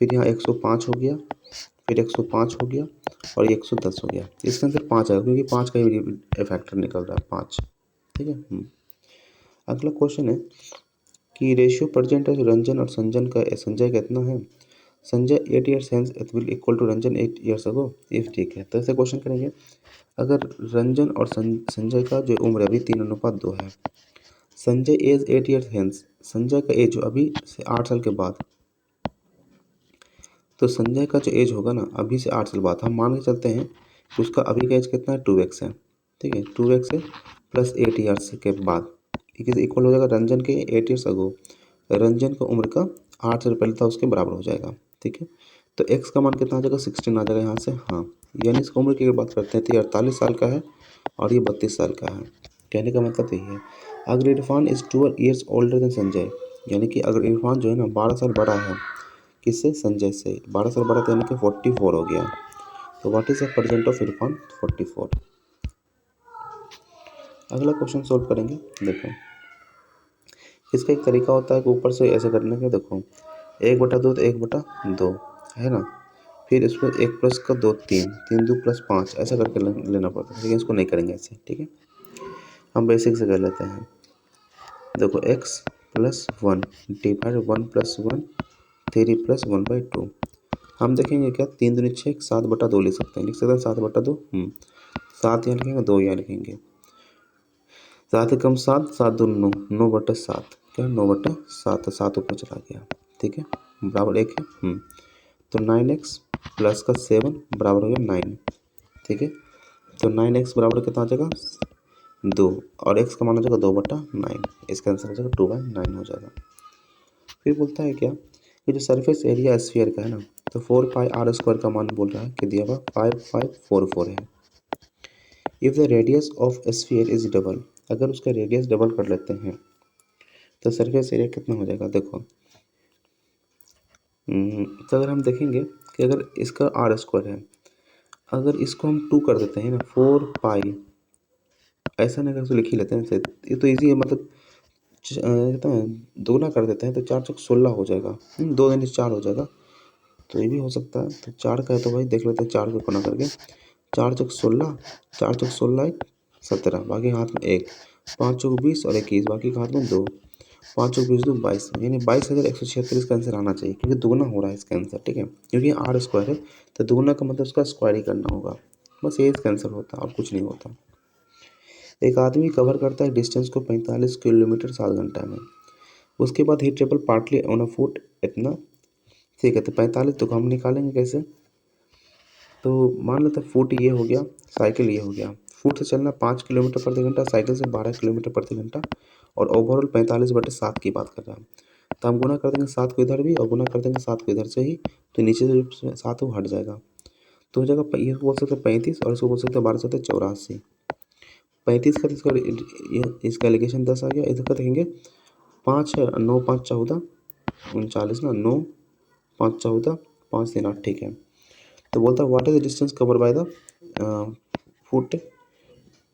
फिर यहाँ 105 हो गया, फिर 105 हो गया और 110 हो गया, इसके अंदर 5 आएगा क्योंकि 5 का ही फैक्टर निकल रहा है 5, ठीक है। अगला क्वेश्चन है कि रेशियो प्रेजेंट है रंजन और संजय का इतना है, Sanjay 8 years hence will equal to Ranjan 8 years ago if, ठीक है। तो ऐसे क्वेश्चन करेंगे, अगर रंजन और संजय का जो उम्र अभी 3:2 है, Sanjay age 8 years hence, Sanjay का एज अभी से 8 साल के बाद, तो संजय का जो एज होगा ना अभी से 8 साल बाद, हम मान के चलते हैं कि उसका अभी का एज कितना है 2x है, ठीक है, 2x है प्लस 8 ईयर्स के बाद, ठीक है, इक्वल हो जाएगा रंजन के 8 ईयर्स अगो, रंजन का उम्र का 8 साल पहले था उसके बराबर हो जाएगा, ठीक है। तो x का मान कितना आ जाएगा 16 आ जाएगा यहाँ से, हाँ, यानी इसका उम्र की अगर बात करते हैं तो ये 48 साल का है और ये 32 साल का है, कहने का मतलब यही है। अगर Irfan is 12 years older than Sanjay, यानी कि अगर इरफान जो है ना 12 साल बड़ा है किससे, संजय से, 12 साल बड़ा था यानी कि 44 हो गया, तो what is the percent of Irfan 44। अगला क्वेश्चन सोल्व करेंगे, देखो इसका एक तरीका होता है कि ऊपर से ऐसे करने का, देखो 1/2 तो 1/2 है ना, फिर इसको 1 प्लस का 2 3 3 2 प्लस 5 ऐसा करके लेना पड़ता है, लेकिन इसको नहीं करेंगे ऐसे, ठीक है, हम बेसिक से कर लेते हैं। देखो x plus 1 divide 1 plus 1 3 plus 1/2, हम देखेंगे क्या 3 दूनी 6 7/2 लिख सकते हैं, 7/2, 7 यहाँ लिखेंगे 2 यहाँ लिखेंगे, 7 एकम 7 7 2 9 9/7, क्या 9/7, तो 7 ऊपर चला गया, ठीक है, बराबर 1 है, तो 9x प्लस का 7 बराबर हो गया 9, ठीक है। तो 9x बराबर कितना आ जाएगा 2 और x का मान हो जाएगा 2/9, इसका आंसर हो जाएगा 2/9 हो जाएगा। फिर बोलता है क्या कि जो सरफेस एरिया स्फीयर का है ना, तो 4πr² का मान बोल रहा है कि दिया हुआ 5544 है। If the radius of sphere is double, अगर उसका रेडियस डबल कर लेते हैं तो सरफेस एरिया कितना हो जाएगा देखो। तो अगर हम देखेंगे कि अगर इसका आर स्क्वायर है, अगर इसको हम 2 कर देते हैं ना, 4 पाई, ऐसा नहीं, अगर इसको लिख ही लेते हैं ये तो ईजी है, मतलब कहते हैं दोगुना कर देते हैं तो 4 चौक 16 हो जाएगा, 2 दूनी 4 हो जाएगा, तो ये भी हो सकता है। तो 4 का है तो भाई देख लेते हैं, 4 को गुना करके 4 चौक 16, 4 चौक 16 1 17, बाकी हाथ में 1, 5 चौक 20 और 21, बाकी हाथ में 2, 5 चौक 20 2 22, यानी 22,176 इसका आंसर आना चाहिए, क्योंकि दुगना हो रहा है इसका आंसर, ठीक है, क्योंकि आर स्क्वायर है तो दुगना का मतलब उसका स्क्वायर ही करना होगा, बस ये इसका आंसर होता है और कुछ नहीं होता। एक आदमी कवर करता है डिस्टेंस को 45 किलोमीटर 7 घंटा में, उसके बाद ही travel partly on a foot इतना, ठीक है, तो 45 तो हम निकालेंगे कैसे, तो मान लेते हैं फुट ये हो गया, साइकिल ये हो गया, फुट से चलना 5 किलोमीटर प्रति घंटा, साइकिल से 12 किलोमीटर प्रति घंटा, और ओवरऑल 45/7 की बात कर रहा है। तो हम गुना कर देंगे 7 को इधर भी और गुना कर देंगे 7 को इधर से ही, तो नीचे से जो 7 वो हट जाएगा, तो हो जाएगा, ये बोल सकते हैं 35 और इसको बोल सकते हैं 12 से 84, 35 का इसका एलिगेशन 10 आ गया, इधर देखेंगे 5 है, 9 5 14 39 ना, 9 5 14 5 3 8, ठीक है। तो बोलता है what is the distance cover by the foot,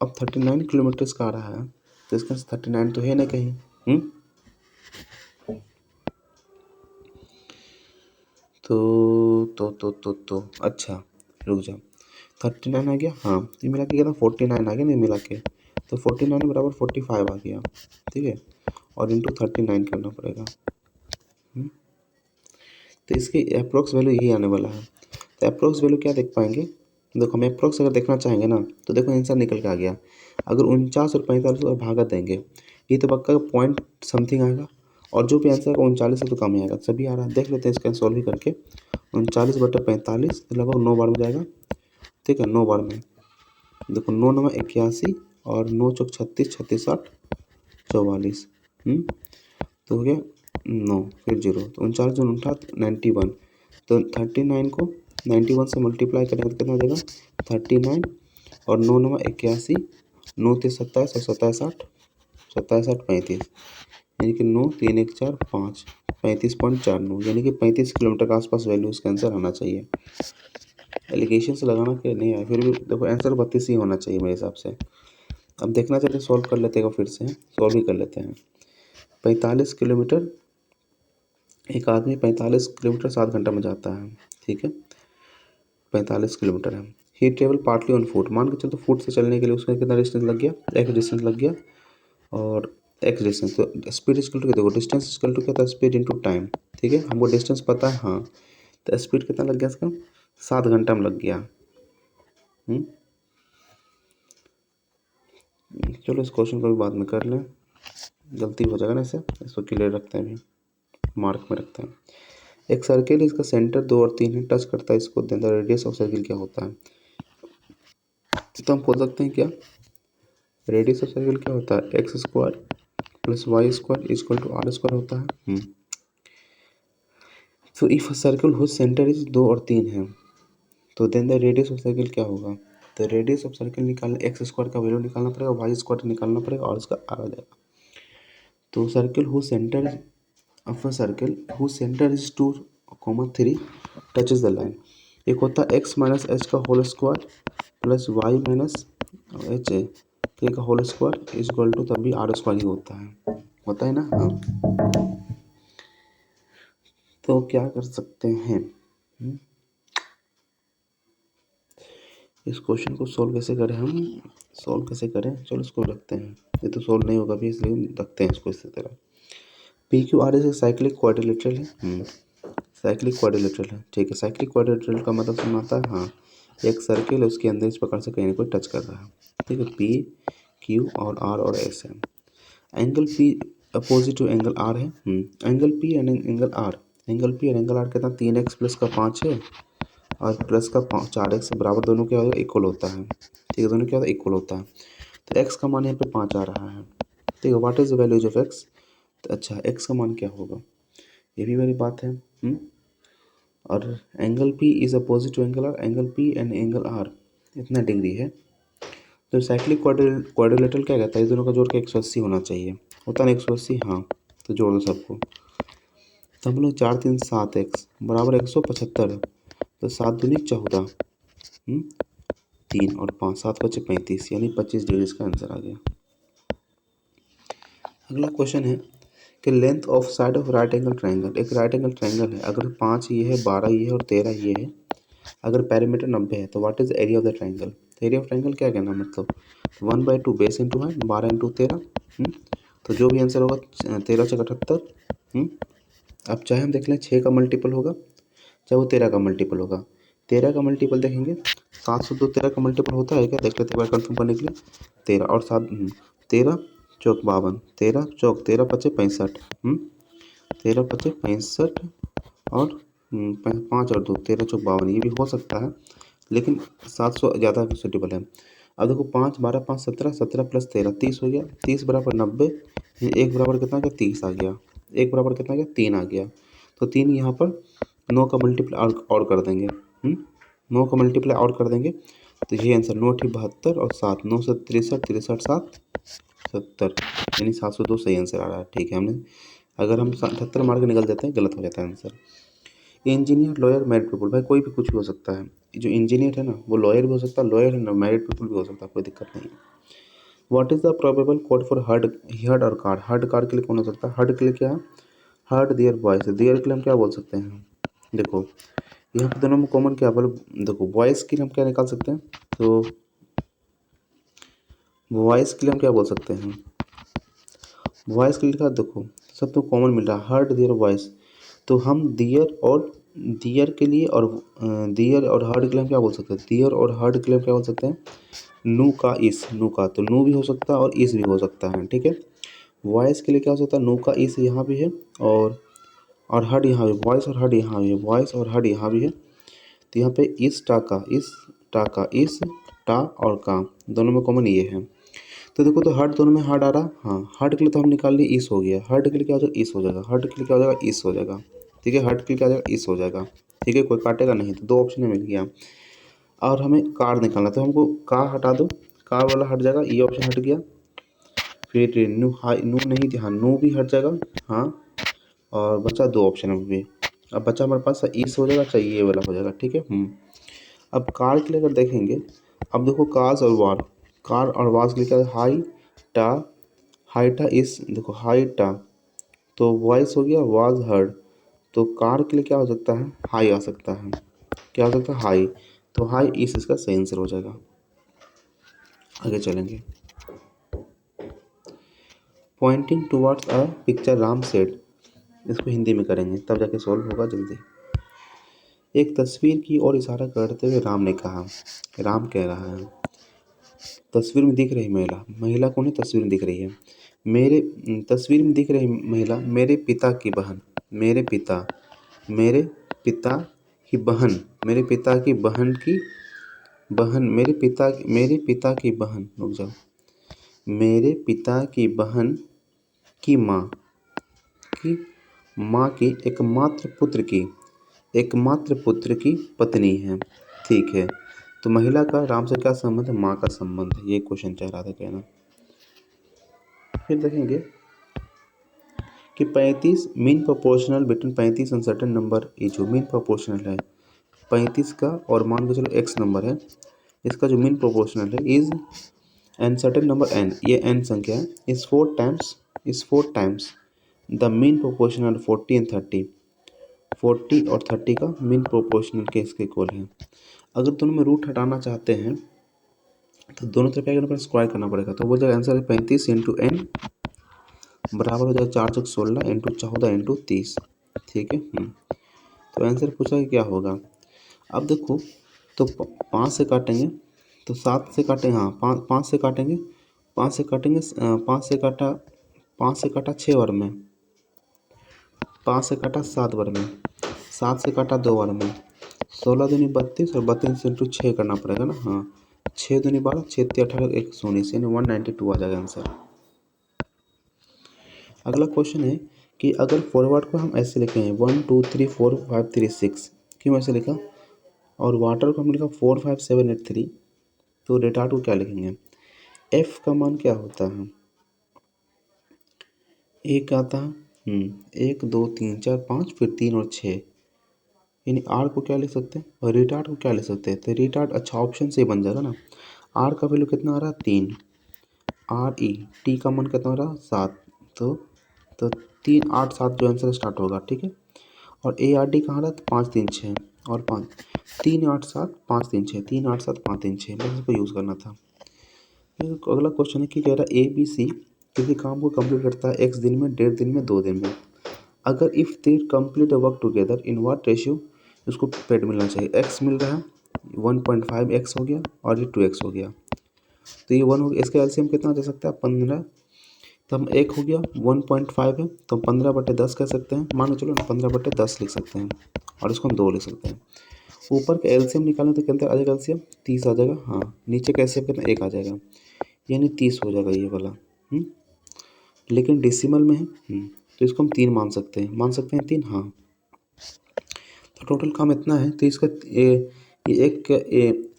अब 39 किलोमीटर्स का आ रहा है, तो इसका 39 तो है ना कहीं, तो अच्छा रुक जा, 39 आ गया, हाँ, ये मिला के कितना 49 आ गया, नहीं मिला के, तो 49 बराबर 45 आ गया, ठीक है, और इंटू 39 करना पड़ेगा, तो इसकी अप्रोक्स वैल्यू यही आने वाला है। तो अप्रोक्स वैल्यू क्या देख पाएंगे, देखो हम अप्रोक्स अगर देखना चाहेंगे ना, तो देखो आंसर निकल के आ गया, अगर 49 और 45 और भागा देंगे, ये तो पक्का पॉइंट समथिंग आएगा, और जो भी आंसर आएगा 39 से तो कम ही आएगा, सभी आ रहा है, देख लेते हैं इसका सॉल्व ही करके। 39/45 लगभग 9 बार में जाएगा, ठीक है, 9 बार में, देखो 9 9 81 और 9 चौक 36 36 8 44, तो हो गया 9 फिर 0, तो 39 जो 91, तो 39 को 91 से मल्टीप्लाई करेंगे तो कितना हो जाएगा 39, और 9 9 81, 9 3 27 और 27 8 27 8 35, यानी कि 9 3 1 4 5 35.49, यानी कि 35 किलोमीटर के आसपास वैल्यू इसका आंसर आना चाहिए। एलिगेशन से लगाना कि नहीं है, फिर भी देखो आंसर 32 ही होना चाहिए मेरे हिसाब से। अब देखना चाहते हैं, सॉल्व कर लेते हैं, फिर से सॉल्व ही कर लेते हैं। 45 किलोमीटर, एक आदमी 45 किलोमीटर 7 घंटा में जाता है, ठीक है, 45 किलोमीटर है, ही ट्रेवल पार्टली ऑन फुट, मान के चलते फुट से चलने के लिए उसका कितना डिस्टेंस लग गया, एक्स डिस्टेंस लग गया, और एक्स डिस्टेंस, तो स्पीड इक्वल टू, देखो डिस्टेंस इक्वल टू क्या था, स्पीड इनटू टाइम, ठीक है, हमको डिस्टेंस पता है, हाँ, तो स्पीड कितना लग गया इसका 7 घंटा में लग गया। चलो इस क्वेश्चन को भी बाद में कर लें, गलती हो जाएगा ना, इसको क्लियर रखते हैं, अभी मार्क में रखते हैं। एक सर्किल, इसका सेंटर 2 और 3 है, टच करता है इसको, then the radius of circle क्या होता है, तो हम बोल सकते हैं क्या, रेडियस ऑफ सर्किल क्या होता है, X square plus Y square equal to R square होता है। तो if circle whose centre is 2 और 3 है, तो then the radius of circle क्या होगा, तो रेडियस ऑफ सर्किल निकालना, एक्स स्क्वायर का वैल्यू निकालना पड़ेगा, वाई स्क्वायर निकालना पड़ेगा, और इसका आर आ जाएगा। तो circle whose centre of a circle whose centre is 2, 3 touches the line, एक होता है एक्स माइनस एच का whole square plus Y minus H के का whole square is equal to, तभी आर स्क्वायर ही होता है ना, हाँ। तो क्या कर सकते हैं, इस क्वेश्चन को सोल्व कैसे करें, हम सोल्व कैसे करें, चलो इसको रखते हैं, ये तो सोल्व नहीं होगा भी, इसलिए रखते हैं इसको इसी तरह। P Q R is cyclic quadrilateral है, साइक्लिक क्वाड्रिलेटरल है, ठीक है, साइक्लिक क्वाड्रिलेटरल का मतलब सुनाता है, हाँ, एक सर्किल है, उसके अंदर इस प्रकार से कहीं ना कोई टच कर रहा है, ठीक है, पी क्यू और आर और एस है, angle P opposite to angle R है, angle P and angle R, angle P और एंगल आर कितना 3x प्लस का 5 है, और प्लस का 4x बराबर, दोनों क्या होगा इक्वल होता है, ठीक है, दोनों क्या होता है इक्वल होता है, तो x का मान यहाँ पे 5 आ रहा है, ठीक है, what is the values of x, तो अच्छा x का मान क्या होगा, ये भी मेरी बात है, और angle p is opposite to angle r, angle p and angle r इतना डिग्री है, तो साइक्लिक क्वाड्रिलेटरल क्या कहता है, इस दोनों का जोड़ के 180 होना चाहिए, होता है ना 180, हाँ, तो जोड़ दो सबको। तो हम लोग 4 3 7x बराबर 175 है, तो 7 दूनी 14, 3 और 5, 7 5 35, यानी 25 डिग्री इसका आंसर आ गया। अगला क्वेश्चन है कि length of side of right angle triangle. एक राइट एंगल ट्राइंगल है, अगर 5 ये है, 12 ये है और 13 ये है, अगर पैरामीटर 90 है, तो what is area of the triangle. Area of triangle क्या कहना मतलब 1/2 बेस इंटू है 12 इंटू 13। तो जो भी आंसर होगा 13 से 78। अब चाहे हम देख लें 6 का मल्टीपल होगा, चाहे वो 13 का मल्टीपल होगा। 13 का मल्टीपल देखेंगे 702 13 का मल्टीपल होता है क्या, देख लेते एक बार कंफर्म करने के लिए। 13 और 7 13 चौक 52, 13 चौक 13 पचे 65, 13 पचे 65 और 5 और 2 13 चौक 52, ये भी हो सकता है लेकिन 700 ज़्यादा सूटेबल है। अब देखो 5 12 5 17, 17 प्लस 13 30 हो गया, 30 बराबर 90, एक बराबर कितना गया 30 आ गया, एक बराबर कितना गया 3 आ गया। तो 3 यहाँ पर 9 का मल्टीप्लाई और कर देंगे, 9 का मल्टीप्लाई और कर देंगे, तो ये आंसर 9 ठी 72 और 7 9 से 63, 63 7 70, यानी 702 सही आंसर आ रहा है। ठीक है, हमने अगर हम 78 मार के निकल जाते हैं गलत हो जाता है answer. Engineer lawyer married people, भाई कोई भी कुछ भी हो सकता है। जो इंजीनियर है ना वो लॉयर भी हो सकता है, लॉयर है ना मैरिड पीपल भी हो सकता है, कोई दिक्कत नहीं है। What is the probable code for heard heard और कार। हर्ड कार के लिए कौन हो सकता है, हर्ड के लिए क्या है, हर्ड देयर वॉइस, देयर के लिए हम क्या बोल सकते हैं। देखो यहाँ पे दोनों में कॉमन क्या बोलो, देखो वॉइस के लिए हम क्या निकाल सकते हैं, तो वॉइस के लिए हम क्या बोल सकते हैं, वॉइस के लिए लिखा देखो सब तो कॉमन मिल रहा है, हर्ड देयर वॉइस, तो हम दियर के लिए और दियर और हर्ड के लिए हम क्या बोल सकते हैं, दियर और हर्ड के लिए हम क्या बोल सकते हैं, नू का इस, नू का, तो नू भी हो सकता है और इस भी हो सकता है। ठीक है, वॉइस के लिए क्या हो सकता है, नू का इस यहाँ भी है और हर्ड यहाँ भी, वॉइस और हर्ड यहाँ भी है, वॉइस और हर्ड यहाँ भी है। तो यहाँ पे इस टा का इस टा और का दोनों में कॉमन ये है। तो देखो तो हर्ड दोनों में हर्ड आ रहा, हाँ हर्ड के लिए तो हम निकाल लिए इस हो गया, हर्ड के लिए क्या हो जाएगा इस हो जाएगा, हर्ड के लिए क्या हो जाएगा इस हो जाएगा। ठीक है, हर्ड के लिए क्या हो जाएगा इस हो जाएगा। ठीक है, कोई काटेगा नहीं, तो 2 ऑप्शन मिल गया। और हमें कार निकालना, तो हमको कार हटा दो, कार वाला हट जाएगा, ये ऑप्शन हट गया। फिर नू हाई नू नहीं थी, हाँ नू भी हट जाएगा, हाँ और बचा 2 ऑप्शन अभी। अब बचा हमारे पास इस हो जाएगा, चाहिए ये वाला हो जाएगा। ठीक है, अब कार के लिए अगर देखेंगे, अब देखो कार्स और वार, कार और वार्स के लिए क्या है, हाई टा इस, देखो हाई टा तो वॉइस हो गया, वाज हर्ड, तो कार के लिए क्या हो सकता है, हाई आ सकता है, क्या हो सकता है हाई, तो हाई इस इसका सही आंसर हो जाएगा। आगे चलेंगे, pointing towards a picture Ram said, इसको हिंदी में करेंगे तब जाके सॉल्व होगा जल्दी। एक तस्वीर की ओर इशारा करते हुए राम ने कहा, राम कह रहा है, तस्वीर में दिख रही महिला, महिला कौन है, तस्वीर में दिख रही है, मेरे तस्वीर में दिख रही महिला मेरे पिता की बहन, मेरे पिता की बहन, मेरे पिता की बहन की बहन, मेरे पिता की बहन, रुक जाओ, मेरे पिता की बहन की की माँ की एकमात्र पुत्र की पत्नी है। ठीक है, तो महिला का राम से क्या संबंध है, माँ का संबंध है, ये क्वेश्चन चाह रहा था कहना। फिर देखेंगे कि 35 mean proportional between 35 and certain number, ये जो मीन प्रोपोर्शनल है 35 का और मान के चलो x नंबर है, इसका जो मीन प्रोपोर्शनल है is an certain number n, ये n संख्या है, is 4 times the mean proportional 40 and 30, 40 और 30 का मीन प्रोपोर्शनल के इसके इक्वल है। अगर दोनों में रूट हटाना चाहते हैं तो दोनों तरफ क्या करना पड़ेगा, स्क्वायर करना पड़ेगा, तो वो जाएगा आंसर है 35 इंटू n बराबर हो जाएगा 4 चौक 16 इंटू 14 इंटू 30। ठीक है, तो आंसर पूछा कि क्या होगा। अब देखो तो 5 से काटेंगे तो 7 से काटेंगे, हाँ 5 से काटेंगे, 5 से काटेंगे, 5 से काटा 6 बार में, 5 से काटा 7 बार में, 7 से काटा 2 बार में, 16 दूनी 32 और 32 इंटू 6 करना पड़ेगा ना, हाँ 6 दूनी 12, 6 18 119, यानी 192 आ जाएगा आंसर। अगला क्वेश्चन है कि अगर फॉरवर्ड को हम ऐसे लिखे हैं 1 2 3 4 5 3 6, क्यों ऐसे लिखा, और वाटर को हम लिखा 4 5 7 8 3, तो रिटार्ड को क्या लिखेंगे, एफ का मान क्या होता है, एक आता है 1 2 3 4 5 फिर 3 और 6, यानी आर को क्या लिख सकते हैं और रिटार्ड को क्या लिख सकते हैं, तो रिटार्ड अच्छा ऑप्शन से बन जाएगा ना। आर का वैल्यू कितना आ रहा है 3, आर ई टी का मान कितना हो रहा है 7, तो 3 8 7 जो आंसर स्टार्ट होगा, ठीक है। और ए आर डी कहाँ रहा था 5 3 6 और 5 3 8 7 5 3 6 3 8 7 5 3 6, बस इसको यूज़ करना था। अगला क्वेश्चन है कि कह रहा है ए बी सी किसी काम को कंप्लीट करता है x दिन में, 1.5 दिन में, 2 दिन में। अगर if they complete work together in what ratio उसको पेड मिलना चाहिए। x मिल रहा है 1.5x हो गया और ये 2x हो गया, तो ये 1 हो गया। इसका एलसीएम कितना जा सकता है 15, तो हम 1 हो गया 1.5 है तो 15/10 कह सकते हैं, मान के चलो ना 15/10 लिख सकते हैं और इसको हम 2 लिख सकते हैं। ऊपर का एलसीएम निकालने तो कितना आ जाएगा एलसीएम 30 आ जाएगा, हाँ। नीचे का एलसीएम कितना 1 आ जाएगा, यानी 30 हो जाएगा ये वाला। लेकिन डेसिमल में है, तो इसको हम 3 मान सकते हैं 3, हाँ। तो टोटल काम इतना है, तो इसका ये एक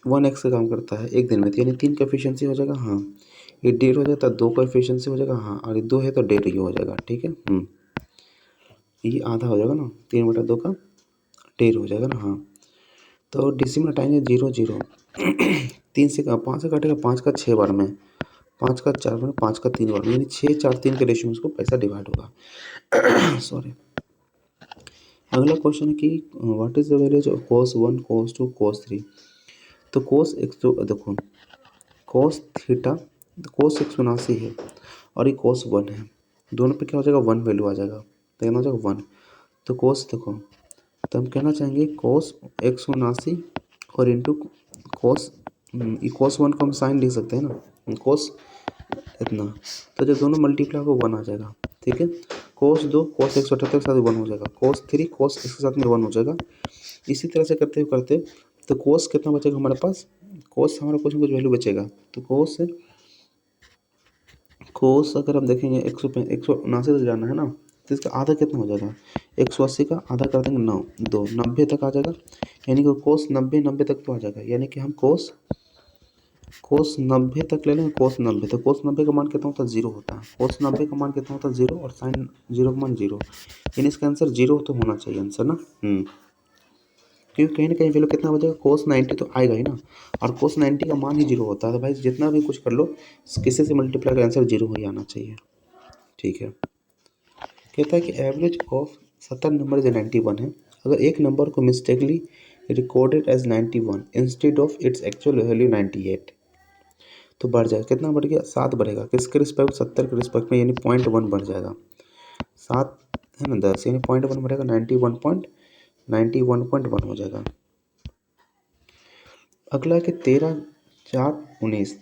1x का काम करता है एक दिन में, तो यानी 3 का एफिशिएंसी हो जाएगा, हाँ। ये 1.5 हो जाता है 2 का एफिशिएंसी हो जाएगा, हाँ। और ये 2 है तो 1.5 ये हो जाएगा, ठीक है। ये आधा हो जाएगा ना, 3/2 का 1.5 हो जाएगा ना, हाँ। तो डेसिमल हटाएंगे 0 0 3 से 5 से काटेगा 5 का 6 बार में, 5 का 4 बार में, 5 का 3 बार में, यानी 6 4 3 के रेशियो में उसको पैसा डिवाइड होगा। सॉरी। अगला क्वेश्चन है कि what is the value of cos 1 cos 2 cos 3। तो cos x तो देखो cos थीटा cos 179 है और ये cos 1 है, दोनों पे क्या हो जाएगा 1 वैल्यू आ जाएगा, तो कहना हो जाएगा 1। तो cos देखो, तो हम कहना चाहेंगे cos 179 और इंटू cos cos 1 को हम साइन लिख सकते हैं ना, cos इतना, तो जब दोनों मल्टीप्लाई होगा 1 आ जाएगा, ठीक है। cos 2 cos 178 के साथ 1 हो जाएगा, cos 3 cos इसके साथ में 1 हो जाएगा। इसी तरह से करते तो cos कितना बचेगा हमारे पास, cos हमारा कुछ ना कुछ वैल्यू बचेगा, तो cos अगर हम देखेंगे 179 तक जाना है ना, तो इसका आधा कितना हो जाएगा 180 का आधा कर देंगे 9 2 90 तक आ जाएगा, यानी कि cos 90 तक तो आ जाएगा, यानी कि हम cos 90 तक ले लेंगे, cos 90, तो cos 90 का मान कितना होता है 0 होता है, cos 90 का मान कितना होता है 0 और sin 0 का मान 0, यानी इसका आंसर 0 तो होना चाहिए आंसर ना, क्योंकि कहीं ना कहीं वैल्यू कितना बचेगा cos 90 तो आएगा ही ना, और cos 90 का मान ही 0 होता है, तो भाई जितना भी कुछ कर लो किसी से मल्टीप्लाई का आंसर 0 ही आना चाहिए, ठीक है। कहता है कि एवरेज ऑफ 70 नंबर जो 91 है, अगर एक नंबर को mistakenly recorded as 91 instead of its actual value 98, तो बढ़ जाएगा, कितना बढ़ गया 7 बढ़ेगा, किसके रिस्पेक्ट 70 के रिस्पेक्ट में, यानी 0.1 बढ़ जाएगा, 7 है ना 10, यानी 0.1 बढ़ेगा 91.1 हो जाएगा। अगला है कि 13 4 19,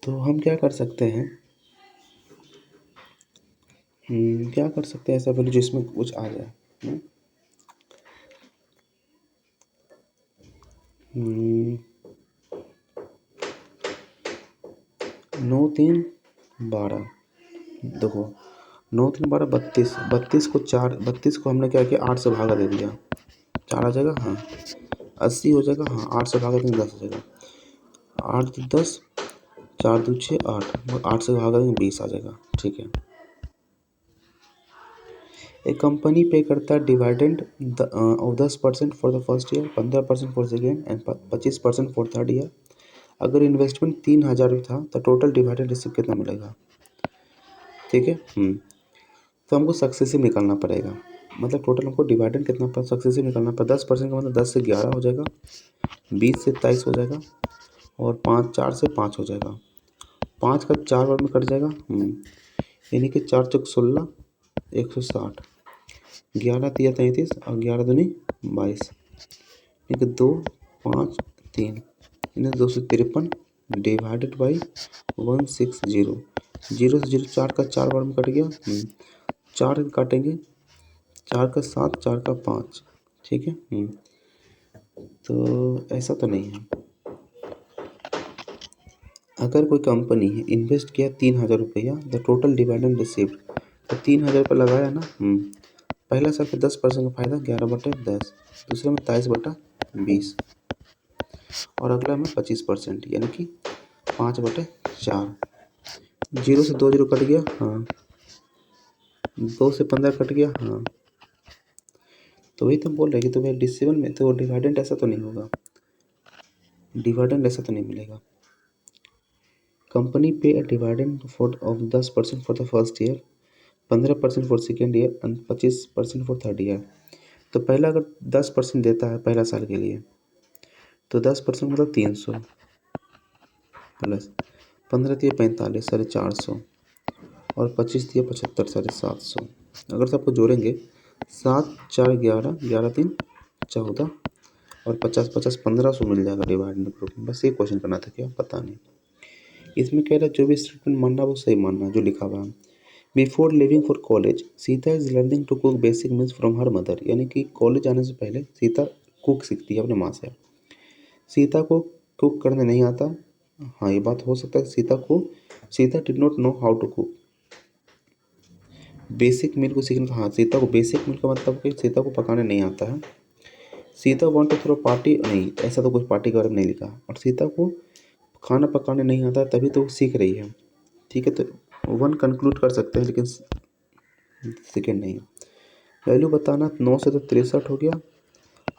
तो हम क्या कर सकते हैं, क्या कर सकते हैं ऐसा वैल्यू जिसमें कुछ आ जाए, 9 3 12, देखो 9 3 12 32, 32 को 4 32 को हमने क्या किया 8 से भागा दे दिया, 4 आ जाएगा, हाँ 80 हो जाएगा, हाँ 8 से भागा देंगे 10 आ जाएगा, 8 10 4 2 6 8, 8 से भागा देंगे 20 आ जाएगा, ठीक है। एक कंपनी पे करता है dividend of 10% for the first year, 15% for second and 25% for third year. अगर इन्वेस्टमेंट 3,000 था तो टोटल डिविडेंड रिसीव कितना मिलेगा, ठीक है। तो हमको सक्सेसिव निकालना पड़ेगा, मतलब टोटल हमको डिविडेंड कितना सक्सेसिव निकालना पड़ेगा, 10% का मतलब 10 से 11 हो जाएगा, 20 से 23 हो जाएगा और 5 4 से 5 हो जाएगा, 5 का 4 बार में कट जाएगा, यानी कि 4 चौक 16 160, 11 तिया 33 और 11 दूनी 22, यानी कि 2 5 3, यानी 253 डिवाइडेड बाई 160, 0 से 0 4 का 4 बार में कट गया, 4 काटेंगे 4 का 7 4 का 5, ठीक है। तो ऐसा तो नहीं है, अगर कोई कंपनी है इन्वेस्ट किया 3,000 रुपया, द टोटल डिविडेंड रिसीव्ड, तो 3,000 रुपये लगाया ना, पहला साल पे 10% का फायदा 11/10, दूसरे में 23/20 और अगला में 25%, यानी कि 5/4, 0 से 2 0 कट गया, हाँ। 2 से 15 कट गया, हाँ। तो वही तो बोल रहे कि तुम्हें डिसिमल में तो डिवाइडेंड ऐसा तो नहीं होगा, डिवाइडेंड ऐसा तो नहीं मिलेगा। Company pay a dividend for of 10% for the first year, 15% for second year and 25% for third year. तो पहला अगर 10% देता है पहला साल के लिए, तो 10% मतलब 300 प्लस 15 दिए 45 450 और 25 दिए 75 750। अगर सबको जोड़ेंगे 7 4 11 11 3 14 और 50 50 1500 मिल जाएगा डिवाइडेड ग्रुप में। बस ये क्वेश्चन करना था, क्या पता नहीं। इसमें कह रहा है जो भी स्टेटमेंट मानना वो सही मानना जो लिखा हुआ है। Before living for college Sita is learning to cook basic meals from her mother, यानी कि कॉलेज आने से पहले सीता कुक सीखती है अपने माँ से। सीता को कुक करने नहीं आता, हाँ ये बात हो सकता है। Sita did not know how to cook. Basic meal को सीखना था, हाँ सीता को बेसिक मील का मतलब कि सीता को पकाने नहीं आता है। Sita want to throw party, नहीं ऐसा तो कुछ पार्टी के बारे में नहीं लिखा। और सीता को खाना पकाने नहीं आता तभी तो वो सीख रही है, ठीक है। तो 1 कंक्लूड कर सकते हैं, लेकिन सेकेंड नहीं है। वैल्यू बताना, 9 से तो 63 हो गया,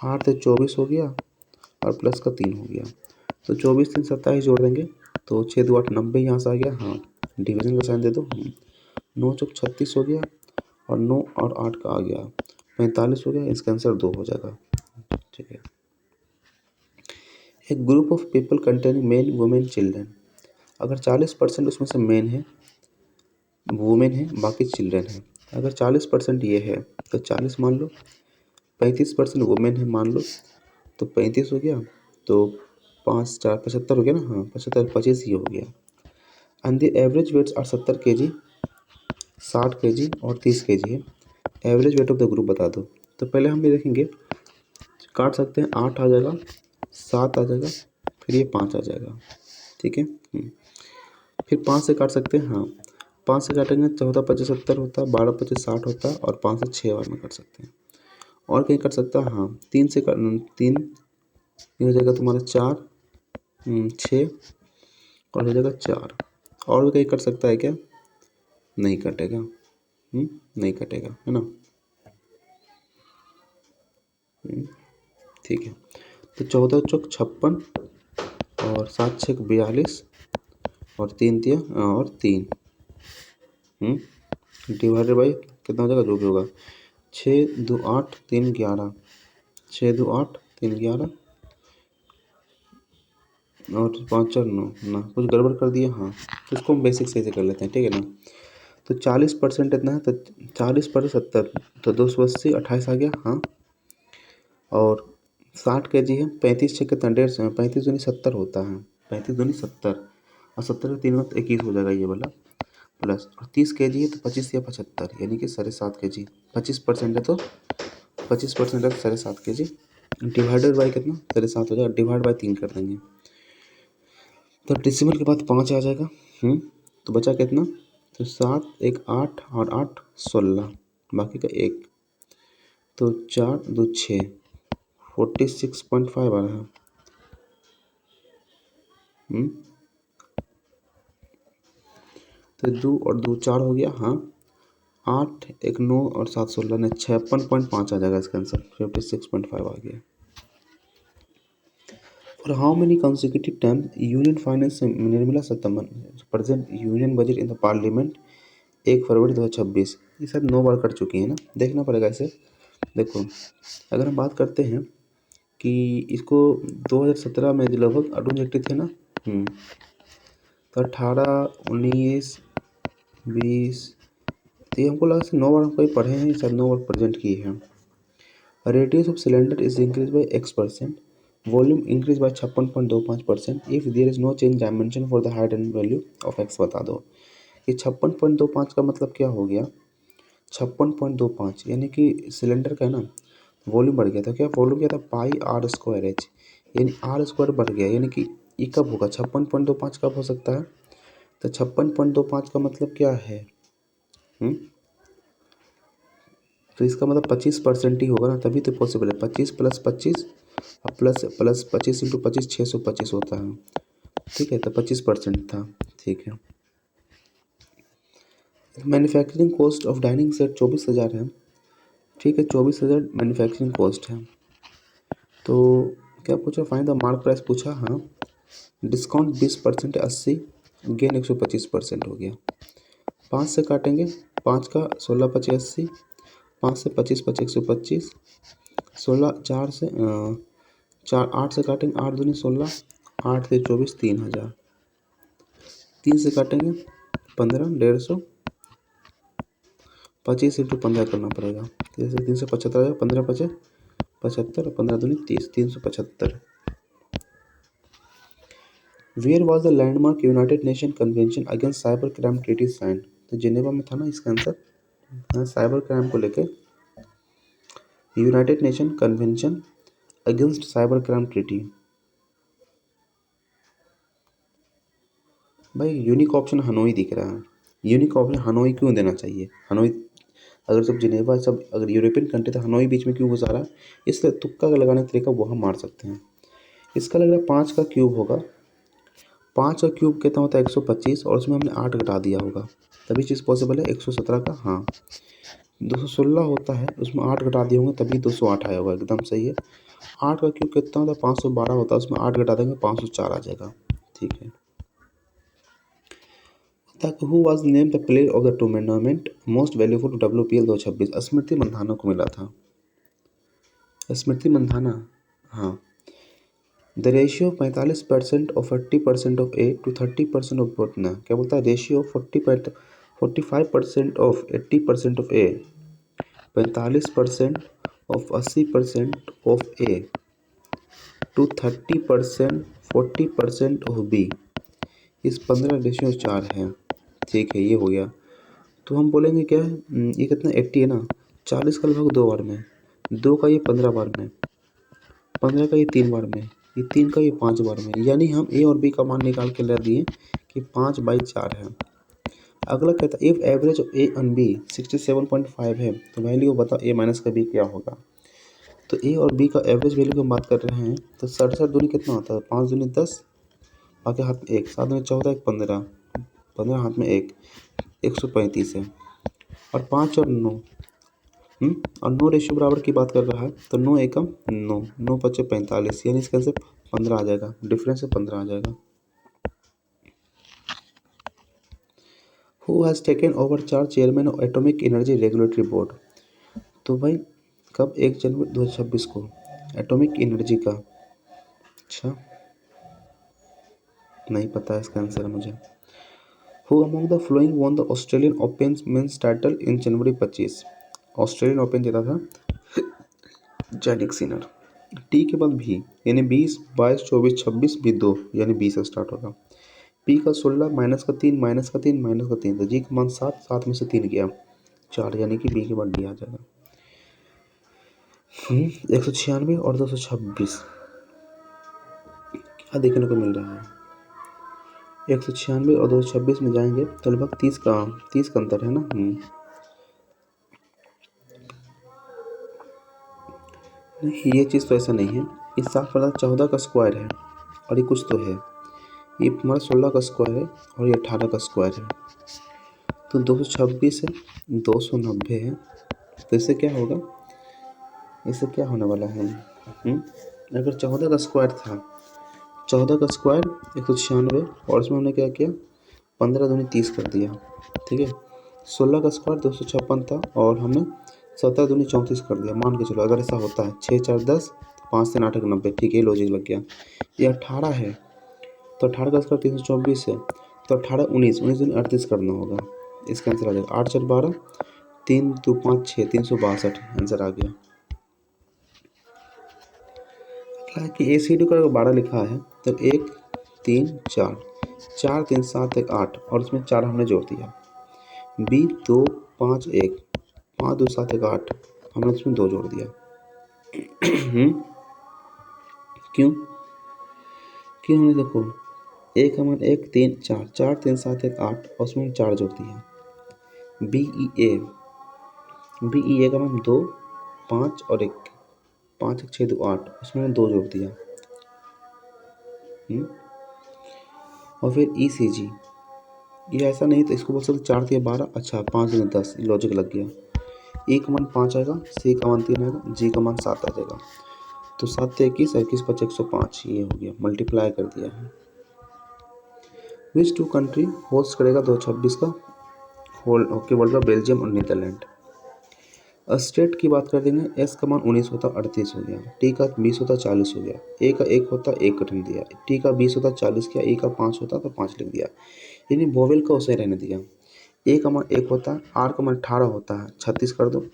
8 से 24 हो गया और प्लस का 3 हो गया। तो 24 3 27 जोड़ देंगे तो 6 2 8 90 यहाँ से आ गया, हाँ डिवीजन का साइन दे दो। 9 चौक 36 हो गया और 9 और 8 का आ गया 45 हो गया। इसका आंसर 2 हो जाएगा, ठीक है। एक group of people containing main women children, अगर 40% उसमें से मेन है, वुमेन है, बाकी चिल्ड्रन है। अगर 40% ये है तो 40 मान लो, 35% वुमेन है मान लो तो 35 हो गया। तो 5 4 75 हो गया ना, हाँ 75 25 ये हो गया। And the average weights are 70 kg, 60 kg और 30 kg है। Average weight of the group बता दो। तो पहले हम ये देखेंगे, काट सकते हैं, 8 आ जाएगा, 7 आ जाएगा, फिर ये 5 आ जाएगा, ठीक है। फिर 5 से काट सकते हैं, हाँ 5 से काटेंगे 14 25 70 होता है, 12 25 60 होता है और 5 से 6 बार में काट सकते हैं। और कहीं कट सकता है, हाँ 3 से 3 ये हो जाएगा तुम्हारा 4 6 और हो जाएगा 4। और भी कहीं कट सकता है क्या? नहीं कटेगा, नहीं कटेगा, है ना। ठीक है। तो 14 चौक 56 और 7 6 42 और 3 दिया और 3 डिवाइडेड बाई कितना हो जाएगा जो भी होगा, 6 2 8 3 11, 6 2 8 3 11 और 5 4 9 ना, कुछ गड़बड़ कर दिया, हाँ तो इसको हम बेसिक सही से कर लेते हैं, ठीक है ना। तो 40% इतना है, तो 40 पर 70 तो 280 28 आ गया, हाँ। और 60 kg है, 35 6 कितना 150, 35 दूनी 70 होता है, 35 दूनी 70 और 70 का 3 21 हो जाएगा ये वाला, प्लस और 30 kg है तो 25 या 75 यानी कि 7.5 kg। 25% है तो 25% है तो 7.5 kg डिवाइडेड बाई कितना 7.5 हो जाएगा, डिवाइड बाई 3 कर देंगे तो डेसिमल के बाद 5 आ जाएगा। तो बचा कितना, तो 7 1 8 और 8 16, बाकी का 1, तो 4 2 6 46.5 आ रहा है। तो 2 और 2 4 हो गया, हाँ 8 1 9 और 7 16 ने 56.5 आ जाएगा इसका आंसर, 56.5 आ गया। For how many consecutive times Union Finance Nirmala Sitharaman present Union Budget in the Parliament 1 फरवरी 2026, ये शायद 9 बार कर चुकी है ना, देखना पड़ेगा इसे। देखो अगर हम बात करते हैं कि इसको 2017 में लगभग अरुण जेटली थे ना, तो 18 19 20, तो ये हमको लगा 9 बार हम कोई पढ़े हैं, शायद 9 बार प्रेजेंट की है। Radius of cylinder is increase by X%, volume increase by 56.25%, if there is no change dimension for the height and value of X बता दो। ये 56.25 का मतलब क्या हो गया, 56.25 यानी कि सिलेंडर का है ना वॉल्यूम बढ़ गया था, क्या वॉल्यूम क्या था πr²h, यानी r² बढ़ गया, यानी कि ये कब होगा 56.25 कब हो सकता है, तो 56.25 का मतलब क्या है, तो इसका मतलब 25% ही होगा ना, तभी तो पॉसिबल है। 25 + 25 प्लस 25 × 25 625 होता है, ठीक है, तो 25% था, ठीक है। Manufacturing cost of dining set 24,000 है, ठीक है, 24,000 मैन्युफैक्चरिंग कॉस्ट है। तो क्या पूछा, फाइंड द मार्क प्राइस पूछा, हाँ। डिस्काउंट 20% 80, गेन 125% हो गया। 5 से काटेंगे, 5 का 16 पचे 80, 5 से 25 पचे 125, 16 4 से 8 से काटेंगे, 8 दूनी 16, 8 से 24 3,000, 3 से काटेंगे 15 150, 25 इंटू 15 करना पड़ेगा, जैसे 3 से 75 15 पचे 75, 15 दूनी 30, 375। Where was the landmark United Nation convention against cyber crime treaty sign? तो जिनेवा में था ना इसका आंसर, हाँ, साइबर क्राइम को लेके United Nation convention against cyber crime treaty. भाई यूनिक ऑप्शन हनोई दिख रहा है, यूनिक ऑप्शन हनोई क्यों देना चाहिए? हनोई अगर सब जिनेवा सब अगर यूरोपियन कंट्री था, हनोई बीच में क्यों घुसा रहा है? इसलिए तुक्का लगाने का तरीका वो हम मार सकते हैं। इसका लग रहा है 5 का क्यूब होगा, 5 का क्यूब कितना होता है 125, और उसमें हमने 8 घटा दिया होगा, तभी चीज़ पॉसिबल है। 117 का, हाँ 216 होता है, उसमें 8 घटा दिए होंगे तभी 208 आया होगा, एकदम सही है। 8 का क्यूब कितना होता है 512 होता है, उसमें 8 घटा देंगे 504 आ जाएगा, ठीक है। Who was name the player of the tournament most valuable WPL 2026? Smriti Mandhana को मिला था, स्मृति मंधाना, हाँ। द रेशियो 45% और 40% ऑफ ए टू 30% ऑफ बोटना, क्या बोलता है? Ratio 45% of 80% of A, 45% of 80% of A to 30% 40% of B, इस 15:4 है, ठीक है, ये हो गया। तो हम बोलेंगे क्या है, ये कितना 80 है ना, 40 का लगभग 2 बार में, 2 का ये 15 बार में, 15 का ये 3 बार में, ये 3 का ये 5 बार में, यानी हम ए और बी का मान निकाल के ले दिए कि 5/4 है। अगला कहता है if average of A and B 67.5 है, तो वैल्यू बता ए माइनस का बी क्या होगा। तो ए और बी का एवरेज वैल्यू की हम बात कर रहे हैं, तो 67 दूनी कितना होता है, 5 दूनी 10, बाकी हाथ में 1, 7 दूनी 14, 1 15, 15 हाथ में 1, 135 है, और 5 और 9, और 9 रेशियो बराबर की बात कर रहा है, तो 9 एकम 9, 9 पचे 45, यानी इसका आंसर 15 आ जाएगा, डिफरेंस से 15 आ जाएगा। Who has taken over charge chairman of atomic energy regulatory board? तो भाई कब, 1 जनवरी 2026 को एटॉमिक एनर्जी का, अच्छा नहीं पता है इसका आंसर मुझे। Who among the following won the Australian Open men's title in January 25? Australian Open जीता था जैनिक सिनर। टी के बाद भी, यानी 20 22 24 26 भी 2, यानी 20 से स्टार्ट होगा। पी का 16 माइनस का 3 माइनस का 3 माइनस का 3, तो जी का मान 7, 7 में से 3 गया 4, यानी कि बी के बाद डी आ जाएगा। 196 और 226 क्या देखने को मिल रहा है? 196 और 226 में जाएंगे तो लगभग 30 का अंतर है ना। नहीं, ये चीज़ तो ऐसा नहीं है, ये 7/14 का स्क्वायर है, और ये कुछ तो है, ये हमारा 16 का स्क्वायर है और ये 18 का स्क्वायर है, तो 226 है, 290 है, तो इससे क्या होगा, इससे क्या होने वाला है, अगर 14 का स्क्वायर था, 14 का स्क्वायर 196, और उसमें हमने क्या किया 15 दूनी 30 कर दिया, ठीक है। 16 का स्क्वायर 256 था, और हमने 17 दूनी 34 कर दिया, मान के चलो अगर ऐसा होता है 6 4 10, 5 3 8 90, ठीक है, लॉजिक लग गया। ये 18 है, तो 18 का स्क्वायर 324 है, तो 18 19 19 दूनी 38 करना होगा, इसका आंसर आ जाएगा 8 4 12, 3 2 5 6, 362 आंसर आ गया। कि ए सी डी का 12 लिखा है, तो 1 3 4 4 3 7 1 8, और उसमें 4 हमने जोड़ दिया। बी 2 5 1 5 2 7 1 8, हमने उसमें 2 जोड़ दिया। क्यों क्यों हमने देखो, एक हमारे 1 3 4 4 3 7 1 8, और उसमें 4 जोड़ दिया। बी ई ए का मान 2 5 और 1, 5 1 6 2 8, उसमें 2 जोड़ दिया। और फिर ई सी जी ये ऐसा नहीं तो इसको बोल सकते 4 दिया 12, अच्छा 5 दूनी 10, लॉजिक लग गया। ए का मान 5 आएगा, सी का मान 3 आएगा, जी का मान 7 आ जाएगा। तो 7 तो 21, 21 5 105, ये हो गया, मल्टीप्लाई कर दिया है। विच टू कंट्री होस्ट करेगा 2026 का whole hockey world cup, Belgium और नीदरलैंड। स्टेट की बात कर देंगे, एस का मान 19 होता 38 हो गया, टी का 20 होता 40 हो गया, ए का 1 होता 1 रख दिया, टी का 20 होता 40 किया, ए का 5 होता तो 5 लिख दिया, यानी वोवेल का उसे रहने दिया। ए का मान 1 होता है, आर का मान 18 होता है, 36 कर दो।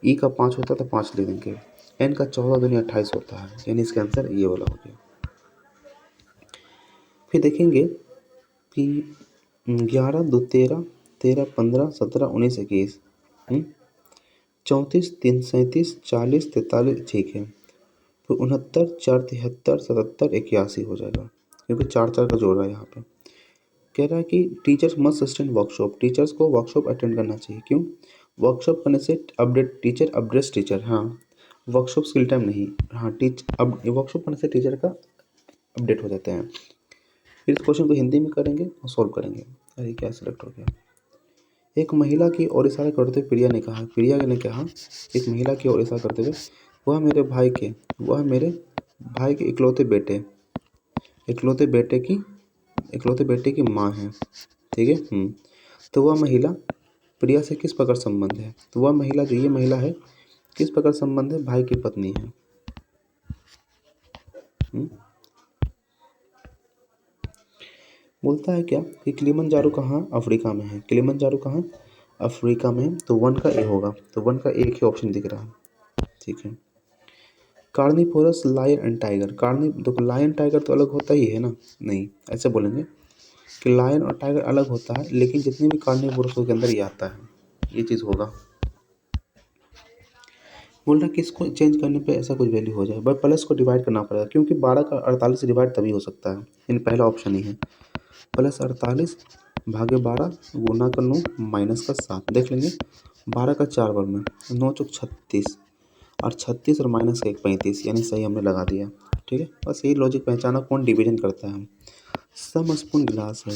ई का 5 होता तो 5 लिख देंगे, एन का 14 दूनी 28 होता है, यानी इसका आंसर ये वाला हो गया। फिर देखेंगे कि 11 2 13 13 15 17 19 21, 34 3 37 40 43, ठीक है। तो 69 4 73 77 81 हो जाएगा, क्योंकि 4 4 का जोड़ रहा है यहाँ पे। कह रहा है कि teachers must attend workshop, teachers को वर्कशॉप अटेंड करना चाहिए। क्यों? वर्कशॉप करने से अपडेट टीचर अपडेट्स टीचर, हाँ वर्कशॉप स्किल टाइम नहीं, हाँ अब वर्कशॉप करने से टीचर का अपडेट हो जाते हैं। फिर इस क्वेश्चन को हिंदी में करेंगे और सॉल्व करेंगे। अरे क्या सिलेक्ट हो गया। एक महिला की ओर इशारा करते हुए प्रिया ने कहा, एक महिला की ओर इशारा करते हुए, वह मेरे भाई के इकलौते बेटे की माँ है, ठीक है। तो वह महिला प्रिया से किस प्रकार संबंध है, तो वह महिला जो ये महिला है किस प्रकार संबंध है, भाई की पत्नी है। बोलता है क्या कि किलिमंजारो कहाँ अफ्रीका में है, किलिमंजारो कहाँ अफ्रीका में, तो 1 का ए होगा, तो 1 का एक ही ऑप्शन दिख रहा है, ठीक है। कार्निफोरस लायन एंड टाइगर, देखो लायन टाइगर तो अलग होता ही है ना, नहीं ऐसे बोलेंगे कि लायन और टाइगर अलग होता है, लेकिन जितने भी कार्निवोरस के अंदर ये आता है, ये चीज़ होगा। बोल रहा है कि इसको चेंज करने पे ऐसा कुछ वैल्यू हो जाए, बट प्लस को डिवाइड करना पड़ेगा, क्योंकि 12 का 48 से डिवाइड तभी हो सकता है, इन पहला ऑप्शन ही है। प्लस 48 भागे 12 गुना कर 9 माइनस का 7, देख लेंगे 12 का 4 बार में 9 चौक 36, और 36 और माइनस का 1 35, यानी सही हमने लगा दिया, ठीक है। बस यही लॉजिक पहचाना कौन डिवीजन करता है। सम स्पून गिलास है,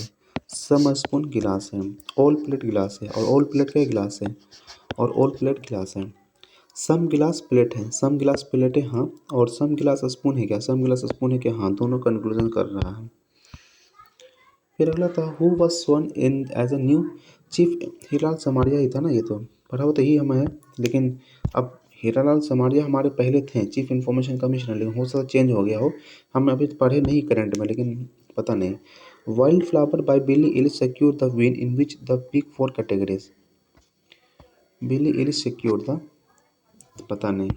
सम स्पून गिलास है, ऑल प्लेट गिलास है, और ऑल प्लेट क्या गिलास है, और ऑल प्लेट गिलास है। सम गिलास प्लेट है, सम गिलास प्लेट है, हाँ, और सम गिलास स्पून है क्या, सम गिलास स्पून है क्या, हाँ, दोनों कंक्लूजन कर रहा है। फिर अगला था who was sworn in as a new chief, Hiralal Samariya ही था ना, ये तो पढ़ा हुआ तो यही हमें है, लेकिन अब हीरालाल समारिया हमारे पहले थे चीफ इन्फॉर्मेशन कमिश्नर, लेकिन हो सकता चेंज हो गया हो, हम अभी पढ़े नहीं करंट में, लेकिन पता नहीं। Wild flower by Billie Eilish secure the win in which the big 4 categories, Billie Eilish secure the, पता नहीं।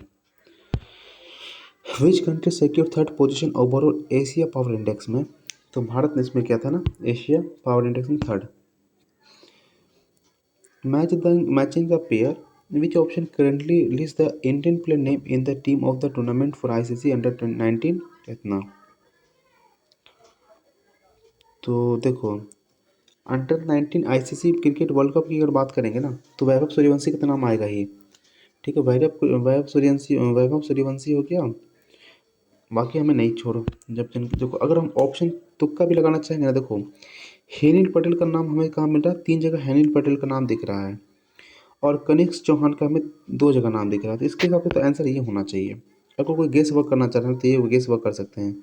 Which country secure 3rd position overall Asia power index में, तो भारत ने इसमें किया था ना, एशिया पावर इंडेक्स में 3rd। Matching the pair, which option currently lists the Indian player name in the team of the tournament for ICC under-19 इतना। तो देखो under-19 ICC cricket world cup की अगर बात करेंगे ना, तो वैभव सूर्यवंशी का तो नाम आएगा ही, ठीक है। वैभव सूर्यवंशी हो गया, बाकी हमें नहीं छोड़ो। जब देखो अगर हम ऑप्शन तुक्का भी लगाना चाहेंगे ना, देखो हेनिल पटेल का नाम हमें कहाँ मिल रहा है, 3 जगह हेनिल पटेल का नाम दिख रहा है, और कनिष्क चौहान का हमें 2 जगह नाम दिख रहा है, तो इसके हिसाब से तो आंसर ये होना चाहिए। अगर कोई गेस वर्क करना चाह रहे हैं तो ये गेस वर्क कर सकते हैं,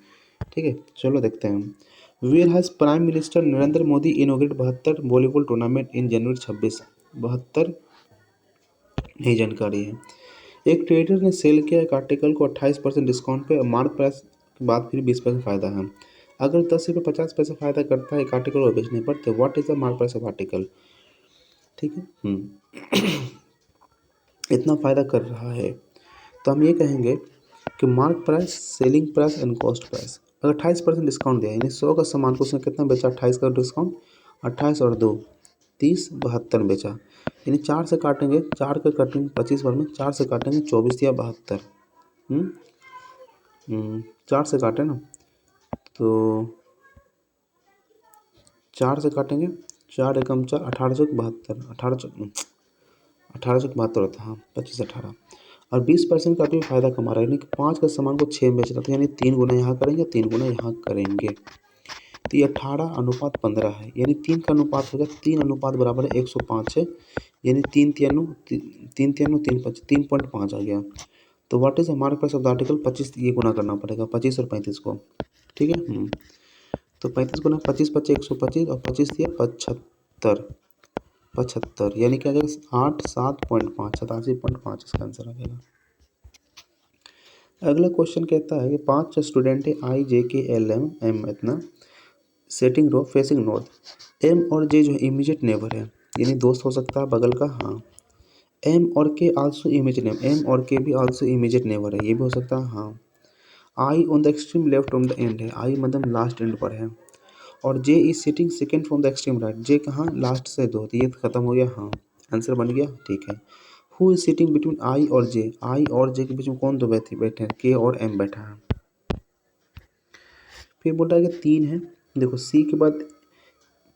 ठीक है। चलो देखते हैं। Where has prime minister Narendra Modi inaugurate 72 volleyball tournament in January 26, 72 नई जानकारी है। एक ट्रेडर ने सेल किया एक आर्टिकल को 28% डिस्काउंट पे, मार्क प्राइस के बाद फिर 20 पैसे फ़ायदा है। अगर 10 रुपये 50 पैसे फ़ायदा करता है एक आर्टिकल और बेचने पर, तो what is the mark price of article, ठीक है। इतना फ़ायदा कर रहा है, तो हम ये कहेंगे कि mark price, selling price and cost price. अगर 28% डिस्काउंट दिया, यानी 100 का सामान को उसने कितना बेचा, 28 का डिस्काउंट, 28 और 2 30, 72 में बेचा, यानी 4 से काटेंगे, 4 का काटेंगे 25 बार में, 4 से काटेंगे 24 या 72, 4 से काटे ना, तो 4 से काटेंगे, 4 एकम 4, 1872, 1872 होता है, हाँ 25 18, और 20% का भी फायदा कमा रहा है, यानी कि 5 का सामान को 6 में बेच रहा था, यानी 3 गुना यहाँ करेंगे, 3 गुना यहाँ करेंगे, तो ये 18:15 है, यानी 3 का अनुपात हो गया, 3 अनुपात बराबर है 105 है, यानी 3 3 आ गया। तो what is the mark price of the article? 25, ये गुना करना पड़ेगा 25 और 35 को, ठीक है। तो 35 गुना 25 25 125 और 25 दिया 75, 75 यानी क्या आ जाएगा 87.5, 87.5 इसका आंसर आ जाएगा। अगला क्वेश्चन कहता है कि 5 स्टूडेंट है I J K L M M इतना setting row facing north. M और जे जो इमीडिएट नेबर है, यानी दोस्त हो सकता है बगल का, हाँ। एम और के आल्सो इमीडिएट नेबर, एम और के भी आल्सो इमीडिएट नेबर है, ये भी हो सकता है, हाँ। I on the extreme left on the end है, आई मतलब लास्ट एंड पर है। और J is sitting second from the extreme right, J कहाँ लास्ट से दो, तो ये खत्म हो गया, हाँ आंसर बन गया, ठीक है। हु इज सिटिंग बिटवीन आई और जे, आई और जे के बीच में कौन दो बैठे हैं? के और एम बैठा है। फिर बोल रहा है कि 3 है, देखो सी के बाद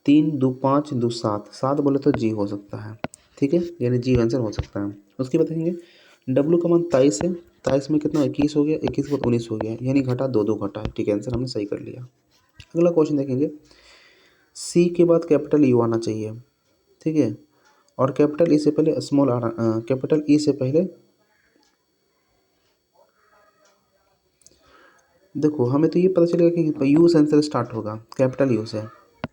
3 2 5 2 7, 7 बोले तो जी हो सकता है, ठीक है, यानी जी आंसर हो सकता है। उसके बाद देखेंगे डब्लू का मान 23 है, 23 में कितना 21 हो गया, 21 के बाद 19 हो गया, यानी घटा 2 2 घटा है, ठीक है, आंसर हमने सही कर लिया। अगला क्वेश्चन देखेंगे, सी के बाद कैपिटल यू आना चाहिए, ठीक है, और कैपिटल ई से पहले स्मॉल कैपिटल ई से पहले, देखो हमें तो ये पता चलेगा कि यू से आंसर स्टार्ट होगा, कैपिटल यू से,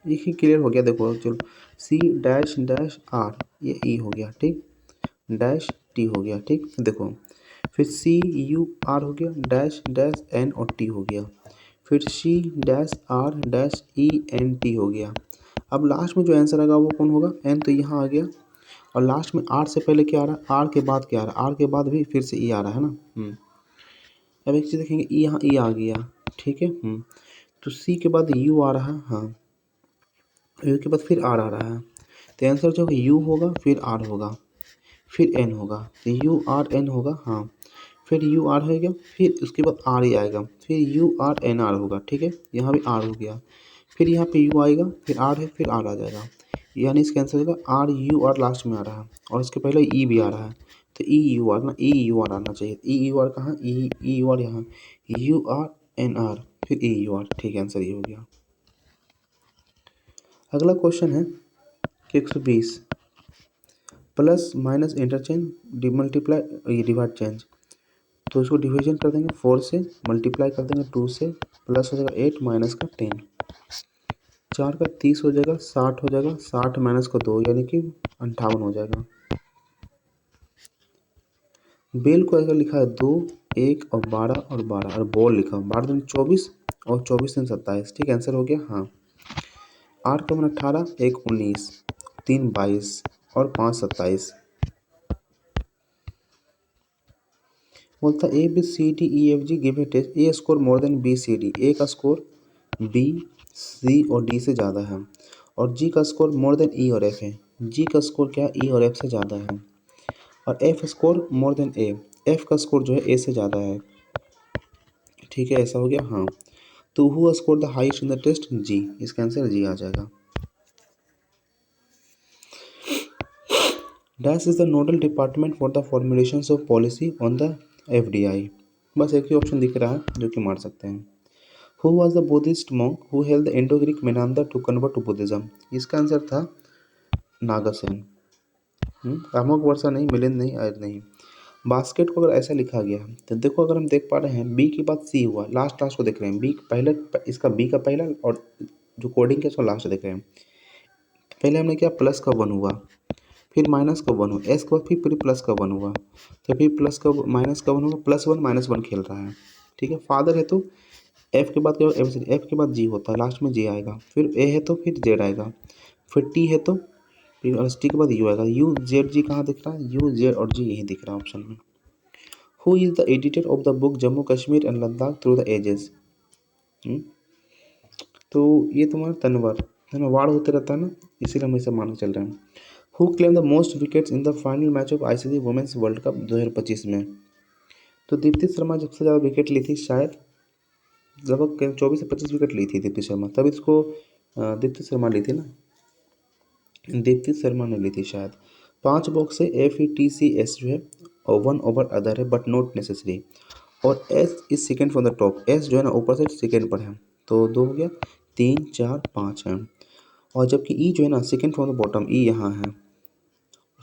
ये ही क्लियर हो गया। देखो चलो सी डैश डैश आर, ये ई हो गया, ठीक, डैश टी हो गया, ठीक, देखो फिर सी यू आर हो गया, डैश डैश एन और टी हो गया, फिर C dash R dash E N T हो गया। अब लास्ट में जो आंसर आएगा वो कौन होगा? एन, तो यहाँ आ गया, और लास्ट में आर से पहले क्या आ रहा है, आर के बाद क्या आ रहा है, आर के बाद भी फिर से ई आ रहा है ना। अब एक चीज़ देखेंगे, ई यहाँ ई आ गया, ठीक है। तो सी के बाद यू आ रहा है, हाँ, यू के बाद फिर आर आ रहा है, तो आंसर जो होगा यू होगा, फिर आर होगा, फिर एन होगा, तो यू आर एन होगा, हाँ, फिर यू आर होगा, फिर उसके बाद आर ही आएगा, फिर यू आर एन आर होगा, ठीक है, यहाँ भी आर हो गया, फिर यहाँ पे यू आएगा, फिर आर है, फिर आर आ जाएगा, यानी इसका आंसर होगा आर यू आर लास्ट में आ रहा है, और इसके पहले ई भी आ रहा है, तो ई यू आर ना, ई यू आर आना चाहिए, ई यू आर कहाँ, ई यू आर यहाँ, यू आर एन आर फिर ई यू आर, ठीक है, आंसर ये हो गया। अगला क्वेश्चन है कि 120 plus minus interchange the multiply divide change, तो इसको डिवीजन कर देंगे 4 से, मल्टीप्लाई कर देंगे 2 से, प्लस हो जाएगा 8 माइनस का 10, 4 का 30 हो जाएगा, 60 हो जाएगा, 60 माइनस का 2 यानी कि 58 हो जाएगा। बेल को अगर लिखा है 2 1 और 12 और 12, और बॉल लिखा है 12 दिन 24 और 24 दिन 27, ठीक है, आंसर हो गया, हाँ। 8 का 18, 1 19, 3 22 और 5 27। बोलता A B C D E F G give a test, A score more than B C D, A का स्कोर बी सी और डी से ज़्यादा है, और जी का स्कोर मोर देन ई और एफ है, जी का स्कोर क्या ई और एफ से ज़्यादा है, और एफ स्कोर मोर देन ए, एफ का स्कोर जो है ए से ज़्यादा है, ठीक है, ऐसा हो गया, हाँ। तो who score the highest in the test, G, इसका आंसर जी आ जाएगा। Dash is the nodal department for the formulation of policy on the FDI, बस एक ही ऑप्शन दिख रहा है जो कि मार सकते हैं। Who was the Buddhist monk who held the Indo Greek Menander to convert to Buddhism, इसका आंसर था नागासेन। अमोघ वर्षा नहीं, मिलिंद नहीं, आर्य नहीं। बास्केट को अगर ऐसा लिखा गया है तो देखो, अगर हम देख पा रहे हैं बी के बाद सी हुआ, लास्ट लास्ट को देख रहे हैं, बी पहले, इसका बी का पहला और जो कोडिंग है उसका लास्ट देख रहे हैं। पहले हमने क्या, प्लस का 1 हुआ, फिर माइनस का 1 हुआ, एस के बाद फिर प्लस का 1 हुआ, तो फिर प्लस का माइनस का 1 होगा, +1 -1 खेल रहा है, ठीक है। फादर है तो एफ के बाद क्या होगा, एफ के बाद जी होता है, लास्ट में जी आएगा, फिर ए है तो फिर जेड आएगा, फिर टी है तो फिर टी के बाद यू आएगा, यू जेड जी कहाँ दिख रहा है, यू जेड और जी यही दिख रहा है ऑप्शन में। Who is the editor of the book Jammu Kashmir and Ladakh through the ages, तो ये तुम्हारा तनवार होते रहता है ना, इसीलिए हम इसे मान के चल रहे हैं। Who claim the most wickets in the final match of ICC women's world cup 2025 में, तो दीप्ति शर्मा सबसे ज़्यादा विकेट ली थी शायद, लगभग 24 से 25 विकेट ली थी दीप्ति शर्मा, तब इसको दीप्ति शर्मा ली थी ना, दीप्ति शर्मा ने ली थी शायद। 5 बॉक्स है, FETCS जो है और 1 ओवर अदर है बट नॉट नेसेसरी, और S is second from the top, S जो है ना ऊपर से सेकेंड पर है, तो 2 हो गया। 3 4 5 है, और जबकि ई जो है ना सेकेंड फ्रॉम द बॉटम, ई यहाँ है,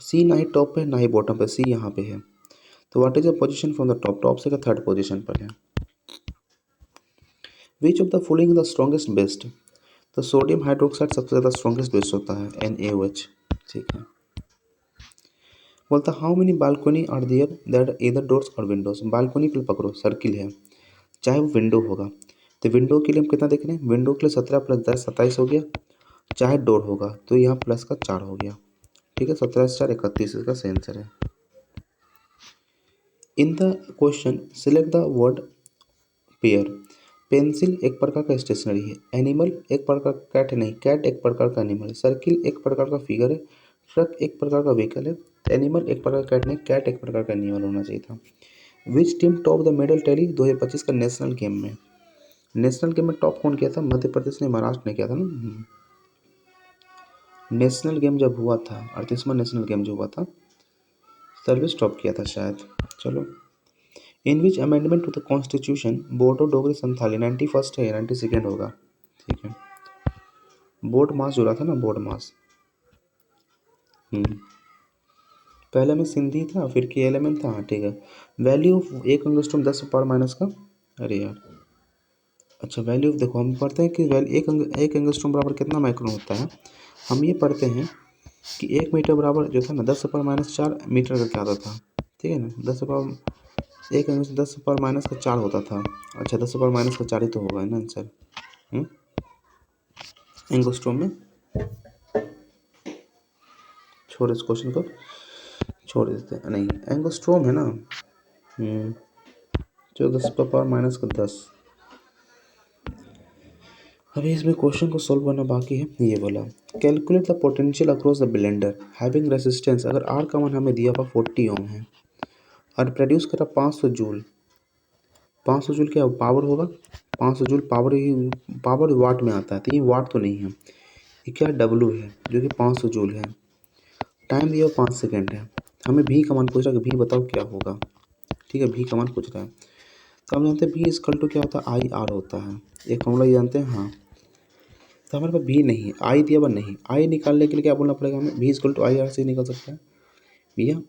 सी ना ही टॉप पे ना ही बॉटम पे, सी यहाँ पे है। तो what is the position from the top, top से का थर्ड पोजीशन पर है। विच of the following the strongest best, तो सोडियम हाइड्रोक्साइड सबसे ज़्यादा स्ट्रॉन्गेस्ट बेस होता है, NaOH। ठीक है। बोलता how many balcony are there that इधर डोर्स और विंडोज, बालकोनी के लिए पकड़ो सर्किल है, चाहे वो विंडो होगा, तो विंडो के लिए हम कितना देख रहे हैं, विंडो के लिए 17 + 10 27 हो गया, चाहे डोर होगा तो यहाँ प्लस का 4 हो गया। ठीक है, 17 से 4 31 इसका सही आंसर है। In the question select the word pair, pencil एक प्रकार का स्टेशनरी है, एनिमल एक प्रकार का कैट नहीं, कैट एक प्रकार का एनिमल है, सर्किल एक प्रकार का फिगर है, ट्रक एक प्रकार का व्हीकल है, एनिमल एक प्रकार का कैट नहीं, कैट एक प्रकार का एनिमल होना चाहिए था। Which team top the medal tally 2025 का नेशनल गेम में, नेशनल गेम में टॉप कौन किया था, मध्य प्रदेश ने, महाराष्ट्र ने किया था ना। नेशनल गेम जब हुआ था, 38वां नेशनल गेम जो हुआ था, सर्विस टॉप किया था शायद। चलो, in which amendment to the constitution Bodo Dogri Santhali 91st है, 92nd होगा। ठीक है, बोर्ड मास जुड़ा था ना, बोर्ड मास। पहले में सिंधी था, फिर KLM था। हाँ ठीक है। वैल्यू ऑफ एक एंगस्ट्रॉम 10 पावर माइनस का, अरे यार, अच्छा वैल्यू ऑफ, देखो हम पढ़ते हैं कि एक एंगस्ट्रॉम बराबर कितना माइक्रोन होता है। हम ये पढ़ते हैं कि 1 मीटर बराबर जो था ना 10 पावर माइनस 4 मीटर का क्या आता था। ठीक है ना, 10 पावर एक एंगस्ट्रॉम 10 पावर माइनस का 4 होता था। अच्छा 10 पावर माइनस का 4 ही तो होगा ना आंसर एंगस्ट्रॉम में। छोड़ इस क्वेश्चन को, छोड़ देते हैं। नहीं, एंगस्ट्रॉम है ना, जो 10 पावर माइनस का 10। अभी इसमें क्वेश्चन को सोल्व करना बाकी है। ये बोला calculate the potential across the blender having resistance, अगर आर का मान हमें दिया हुआ 40 ओम है और प्रोड्यूस करा 500 जूल। 500 जूल क्या पावर होगा, 500 जूल पावर ही, पावर वाट में आता है, तो ये वाट तो नहीं है, ये क्या डब्लू है जो कि 500 जूल है। टाइम दिया 5 सेकेंड है, हमें भी का मान पूछ रहा है कि भी बताओ क्या होगा। ठीक है, भी का मान पूछ रहा है, तो हम जानते हैं भी इक्वल टू क्या होता है, IR होता है, एक फॉर्मूला ये जानते हैं। हाँ, तो हमारे पास भी नहीं है, आई दिया हुआ नहीं, आई निकालने के लिए क्या बोलना पड़ेगा हमें, भी इक्वल टू IR से निकल सकता है भैया।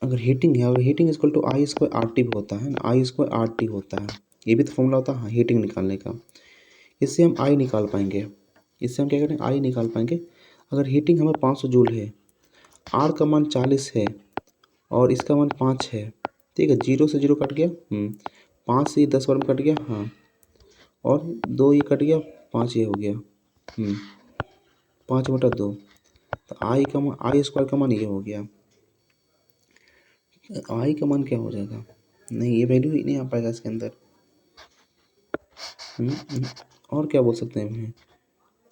अगर हीटिंग है, अगर heating equal to I² RT भी होता है ना, I² RT होता है, ये भी तो फॉर्मूला होता है हाँ हीटिंग निकालने का। इससे हम आई निकाल पाएंगे, इससे हम क्या करें, आई निकाल पाएंगे। अगर हीटिंग हमें 500 जूल है, आर का मान 40 है और इसका मान 5 है। ठीक है, 0 से 0 कट गया, 5 से 10 बार में कट गया, हाँ, और 2 ये कट गया, 5 ये हो गया, 5/2। तो आई का मान, I² का मान ये हो गया, आई का मान क्या हो जाएगा, नहीं ये वैल्यू ही नहीं आ पाएगा इसके अंदर। और क्या बोल सकते हैं हम,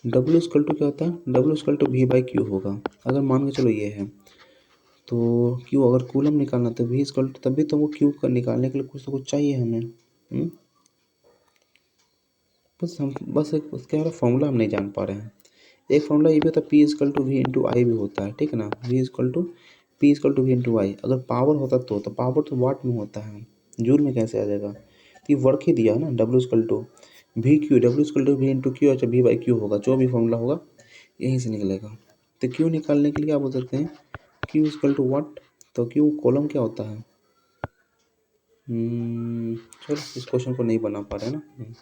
W इक्वल टू क्या होता है, W इक्वल टू V/Q होगा। अगर मान के चलो ये है तो Q, अगर कूलम निकालना तो V इक्वल टू, तभी तो वो Q का निकालने के लिए कुछ तो कुछ चाहिए हमें। बस एक उसके हमारा फॉर्मूला हम नहीं जान पा रहे हैं। एक फॉर्मूला ये भी होता है P इक्वल टू V/I भी होता है। ठीक है ना, V equal to P equal to V/I। अगर पावर होता तो पावर तो वाट में होता है, जूल में कैसे आ जाएगा। तो ये वर्क ही दिया है ना, W equal to VQ, W equal to V/Q, अच्छा V/Q होगा, जो भी फॉर्मूला होगा यहीं से निकलेगा। तो Q निकालने के लिए क्या बोल सकते हैं, Q इक्वल टू वाट, तो Q कॉलम क्या होता है। चलो इस क्वेश्चन को नहीं बना पा रहे हैं ना,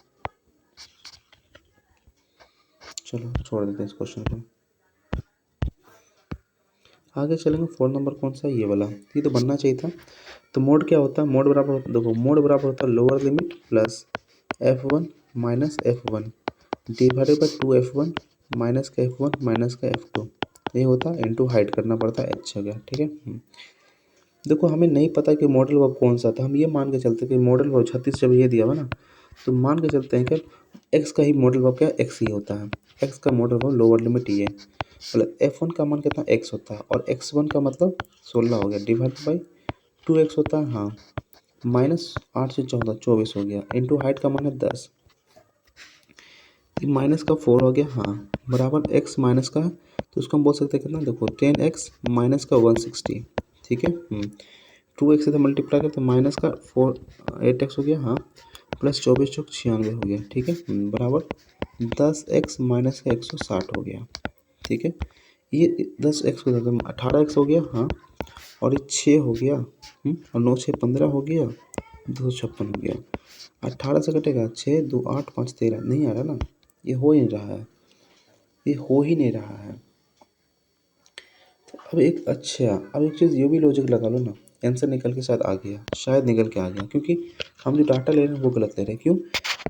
चलो छोड़ देते हैं इस क्वेश्चन को। आगे चलेंगे, 4 नंबर कौन सा, ये वाला, ये तो बनना चाहिए था। तो मोड क्या होता है, मोड बराबर होता है, देखो मोड बराबर होता है lower limit plus F1 minus F1 divided by 2F1 minus का F1 माइनस का F2, ये होता है इनटू हाइट करना पड़ता है H जगह। ठीक है, देखो हमें नहीं पता कि मॉडल वर्ब कौन सा था, हम ये मान के चलते कि मॉडल वर्ब 36 जब ये दिया हुआ ना, तो मान के चलते हैं कि एक्स का ही मॉडल वर्ब क्या, एक्स ही होता है, एक्स का मॉडल वर्ब लोअर लिमिट ये, मतलब F1 का मान कितना एक्स होता है, और X1 का मतलब 16 हो गया, डिवाइड बाई 2x होता है, हाँ, माइनस 8 से 14 24 हो गया, इंटू हाइट का मान है 10, माइनस का 4 हो गया, हाँ, बराबर x माइनस का है, तो उसको हम बोल सकते हैं कितना, देखो 10x माइनस का 160। ठीक है, 2x से मल्टीप्लाई करते माइनस का 8x हो गया, हाँ, प्लस 24 96 हो गया। ठीक है, बराबर 10x माइनस का 160 हो गया। ठीक है, ये 10x को 18x हो गया। हाँ, और ये 6 हो गया। और 9 6 15 हो गया, 256 हो गया। 18 से कटेगा 6 2 8 5 13, नहीं आ रहा ना, ये हो ही नहीं रहा है, ये हो ही नहीं रहा है। तो अब एक चीज़ ये भी लॉजिक लगा लो ना, आंसर निकल के शायद आ गया, शायद निकल के आ गया, क्योंकि हम जो डाटा ले रहे हैं वो गलत ले रहे हैं। क्यों?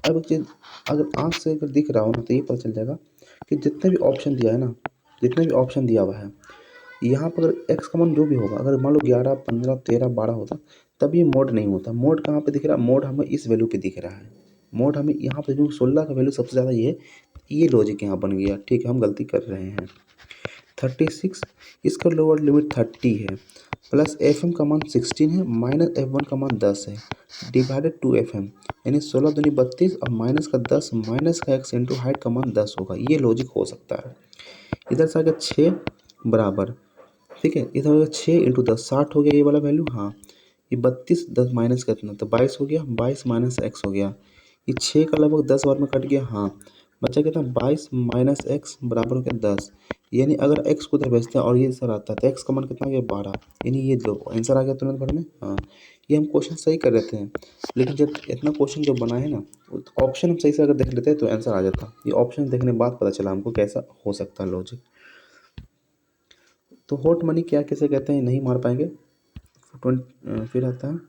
अब एक चीज़ अगर आँख से अगर दिख रहा हो ना तो ये पता चल जाएगा कि जितने भी ऑप्शन दिया है ना, जितने भी ऑप्शन दिया हुआ है, यहाँ पर अगर एक्स का मान जो भी होगा, अगर मान लो 11 15 13 12 होता, तब ये मोड नहीं होता। मोड कहाँ पे दिख रहा है? मोड हमें इस वैल्यू पे दिख रहा है। मोड हमें यहाँ पे जो 16 का वैल्यू सबसे ज़्यादा ये लॉजिक यहाँ बन गया। ठीक है, हम गलती कर रहे हैं। 36, इसका लोअर लिमिट 30 है, प्लस एफ एम का मान 16 है, माइनस एफ वन का मान 10 है, डिवाइडेड 2 एफ एम, यानी 16 दूनी 32 और माइनस का 10 माइनस का x इंटू हाइट का मान 10 होगा। ये लॉजिक हो सकता है। इधर से आ गया 6 बराबर, ठीक है, इधर हो गया 6 इंटू 10 60 हो गया ये वाला वैल्यू। हाँ, ये 32 10 माइनस कितना, तो 22 हो गया, 22 माइनस एक्स हो गया। ये 6 का लगभग 10 बार में कट गया। हाँ, बच्चा कितना, 22 माइनस एक्स बराबर हो गया 10। यानी अगर एक्स को उधर भेजते हैं और ये सर आता है तो एक्स का मान कितना आ गया 12, यानी ये दो आंसर आ गया तुरंत भर में। हाँ, ये हम क्वेश्चन सही कर रहे थे, लेकिन जब इतना क्वेश्चन जब बना है ना, तो ऑप्शन हम सही से अगर देख लेते तो आंसर आ जाता। ये ऑप्शन देखने के बाद पता चला हमको कैसा हो सकता है लॉजिक। तो हॉट मनी क्या किसे कहते हैं नहीं मार पाएंगे। फिर आता है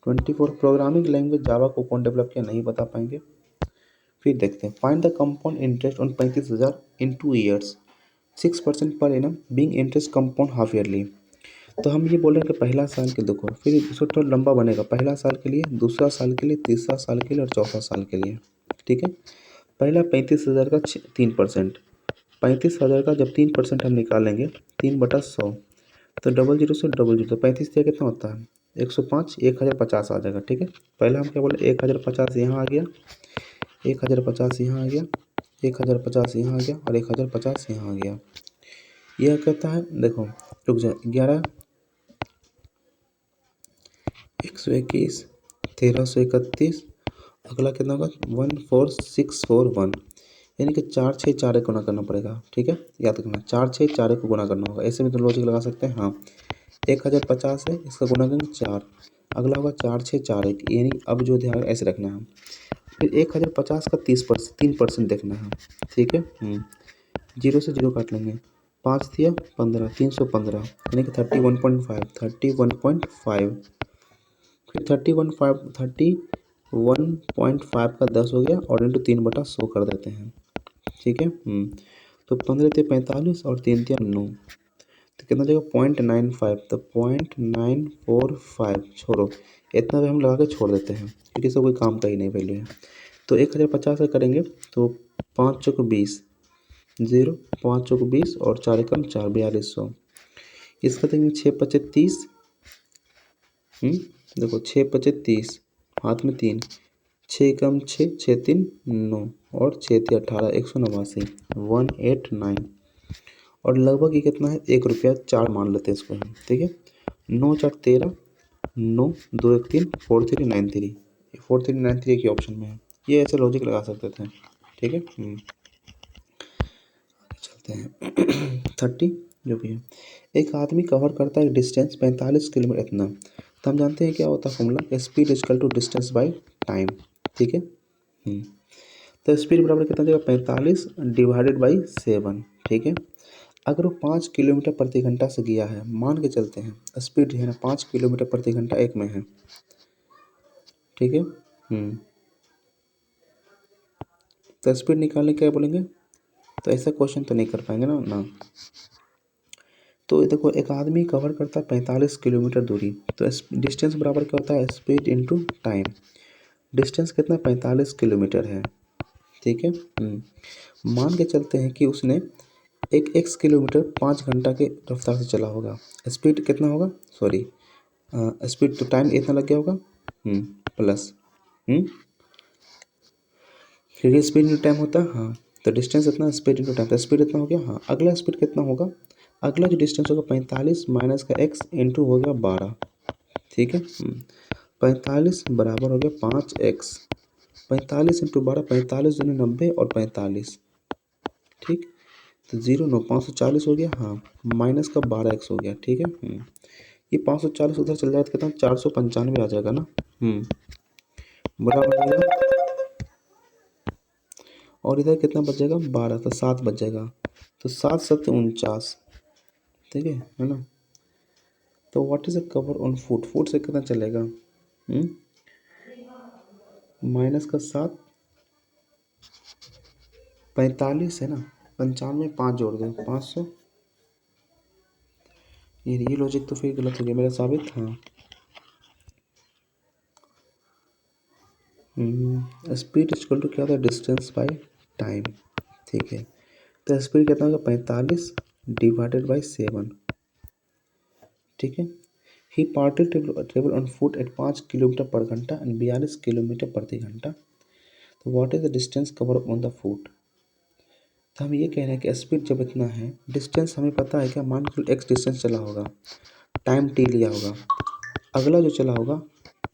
24 प्रोग्रामिंग लैंग्वेज जावा को कौन डेवलप किया, नहीं बता पाएंगे। फिर देखते हैं find the compound interest on 35,000 in 2 years 6% per annum being interest compound half yearly. तो हम ये बोल रहे हैं कि पहला साल के देखो, फिर इसको थोड़ा लंबा बनेगा, पहला साल के लिए, दूसरा साल के लिए, तीसरा साल के लिए और चौथा साल के लिए। ठीक है, पहला 35,000 का 3%, 35,000 का जब 3% हम निकालेंगे 3/100, तो डबल जीरो से डबल जीरो, तो 35 दिया कितना होता है 105, 1050 आ जाएगा। ठीक है, पहला हम क्या बोले 1050 यहाँ आ गया, 1050 यहाँ आ गया, 1050 यहाँ आ गया और 1050 यहाँ आ गया। यह कहता है देखो, रुक जाए, 11 121 1331, अगला कितना होगा 14641, यानी कि 4 6 4 गुना करना पड़ेगा। ठीक है, याद रखना 4 6 4 को गुना करना होगा, ऐसे में तो लॉजिक लगा सकते हैं। हाँ, 1050 है, इसका गुना करेंगे 4, अगला होगा 4 6 4 1, यानी अब जो ध्यान ऐसे रखना है। फिर 1050 का 3% देखना है। ठीक है, जीरो से जीरो काट लेंगे, 5 दिया 15, 315, यानी कि 31.5 फिर 31.5 का 10 हो गया और इंटू 3/100 कर देते हैं। ठीक है, तो 15 थे 45 और 3 थे 9, तो कितना देगा 0.95, तो 0.945 छोड़ो, इतना भी हम लगा के छोड़ देते हैं क्योंकि इसका कोई काम का ही नहीं वैल्यू है। तो 1050 का करेंगे तो 5 चौक 20, 0 5 चौक 20 और 4 एकम 4 4200, इसका देंगे 6 पचे 30, देखो 6 पचे 30, हाथ में 3, 6 कम 6 6 3 9 और 6 3 18, 189 189, और लगभग ये कितना है 1 रुपया 4 मान लेते हैं इसको हम। ठीक है, 9 4 13, 9 2 1 3 4393, 4393 के ऑप्शन में है। ये ऐसे लॉजिक लगा सकते थे। ठीक है, चलते हैं 30 जो भी है, एक आदमी कवर करता है डिस्टेंस 45 किलोमीटर इतना, तो हम जानते हैं क्या होता है formula, speed equal to distance by time. ठीक है, तो स्पीड बराबर कितना देगा 45 डिवाइडेड बाई 7। ठीक है, अगर वो 5 किलोमीटर प्रति घंटा से गया है, मान के चलते हैं स्पीड जो है ना 5 किलोमीटर प्रति घंटा एक में है। ठीक है, तो स्पीड निकालने क्या बोलेंगे, तो ऐसा क्वेश्चन तो नहीं कर पाएंगे ना। तो देखो एक आदमी कवर करता है 45 किलोमीटर दूरी, तो डिस्टेंस बराबर क्या होता है स्पीड इनटू टाइम। डिस्टेंस कितना 45 किलोमीटर है। ठीक है, मान के चलते हैं कि उसने एक x किलोमीटर 5 घंटा के रफ्तार से चला होगा, स्पीड कितना होगा, सॉरी स्पीड तो टाइम इतना लग गया होगा, प्लस क्योंकि स्पीड इंटू टाइम होता है। हाँ, तो डिस्टेंस इतना स्पीड इंटू टाइम, तो स्पीड इतना हो गया। हाँ, अगला स्पीड कितना होगा, अगला जो डिस्टेंस होगा 45 माइनस का x इंटू हो गया 12। ठीक है, 45 बराबर हो गया 5x 45 इंटू 12, 45 दूनी 90 और 45, ठीक। तो 0 9 540 हो गया, हाँ, माइनस का 12x हो गया, ठीक है। ये 540 उधर चल जाए तो कितना 495 आ जाएगा ना। बराबर हो जाएगा। और इधर कितना बचेगा 12, तो 7 बचेगा, तो 7 7 49, ठीक है ना। तो what is the cover on foot, foot से कितना चलेगा, माइनस का 7, 45 है ना, 95 5 जोड़ दो 500। ये लॉजिक तो फिर गलत हो गया मेरा साबित, हाँ। स्पीड इक्वल टू क्या होता है, डिस्टेंस बाय टाइम, ठीक है। तो स्पीड कितना होगा 45 डिवाइडेड बाय 7, ठीक है। He party travel on foot at 5 kilometre पर घंटा एंड 42 किलोमीटर प्रति घंटा। तो what is the distance cover on the foot. तो हम ये कह रहे हैं कि स्पीड जब इतना है, डिस्टेंस हमें पता है क्या, मान के एक्स डिस्टेंस चला होगा, टाइम टी लिया होगा, अगला जो चला होगा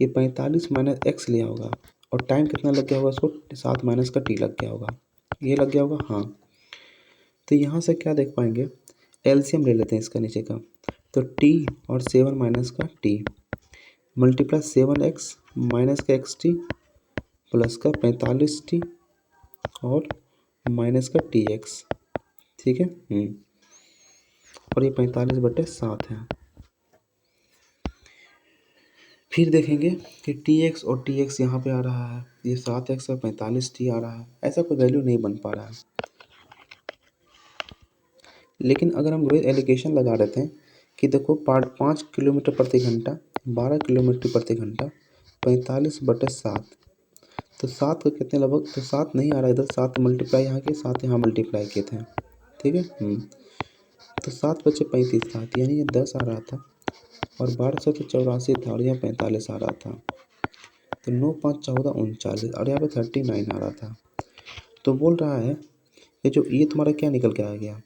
ये 45 माइनस एक्स लिया होगा, और टाइम कितना लग गया होगा उसको, 7 माइनस का टी लग गया होगा, ये लग गया होगा, हाँ। तो यहाँ से क्या देख पाएंगे, एलसीएम ले लेते हैं इसका नीचे का, तो टी और 7 माइनस का टी मल्टीप्लाई 7x माइनस का एक्स टी प्लस का 45t और माइनस का टी एक्स, ठीक है। और ये 45/7 है। फिर देखेंगे कि टी एक्स और टी एक्स यहाँ पे आ रहा है, ये 7x और 45t आ रहा है, ऐसा कोई वैल्यू नहीं बन पा रहा है। लेकिन अगर हम वही एलिगेशन लगा देते हैं कि देखो 5 किलोमीटर प्रति घंटा, 12 किलोमीटर प्रति घंटा, 45/7, तो 7 का कितने लगभग, तो 7 नहीं आ रहा इधर, 7 मल्टीप्लाई यहाँ के 7 यहाँ मल्टीप्लाई किए थे, ठीक है। तो 7 बचे 35 7, यानी ये 10 आ रहा था, और 12 तो 84 था, और यहाँ 45 आ रहा था, तो 9 5 14 39, और यहाँ पे 39 आ रहा था। तो बोल रहा है ये तुम्हारा क्या निकल के आ गया,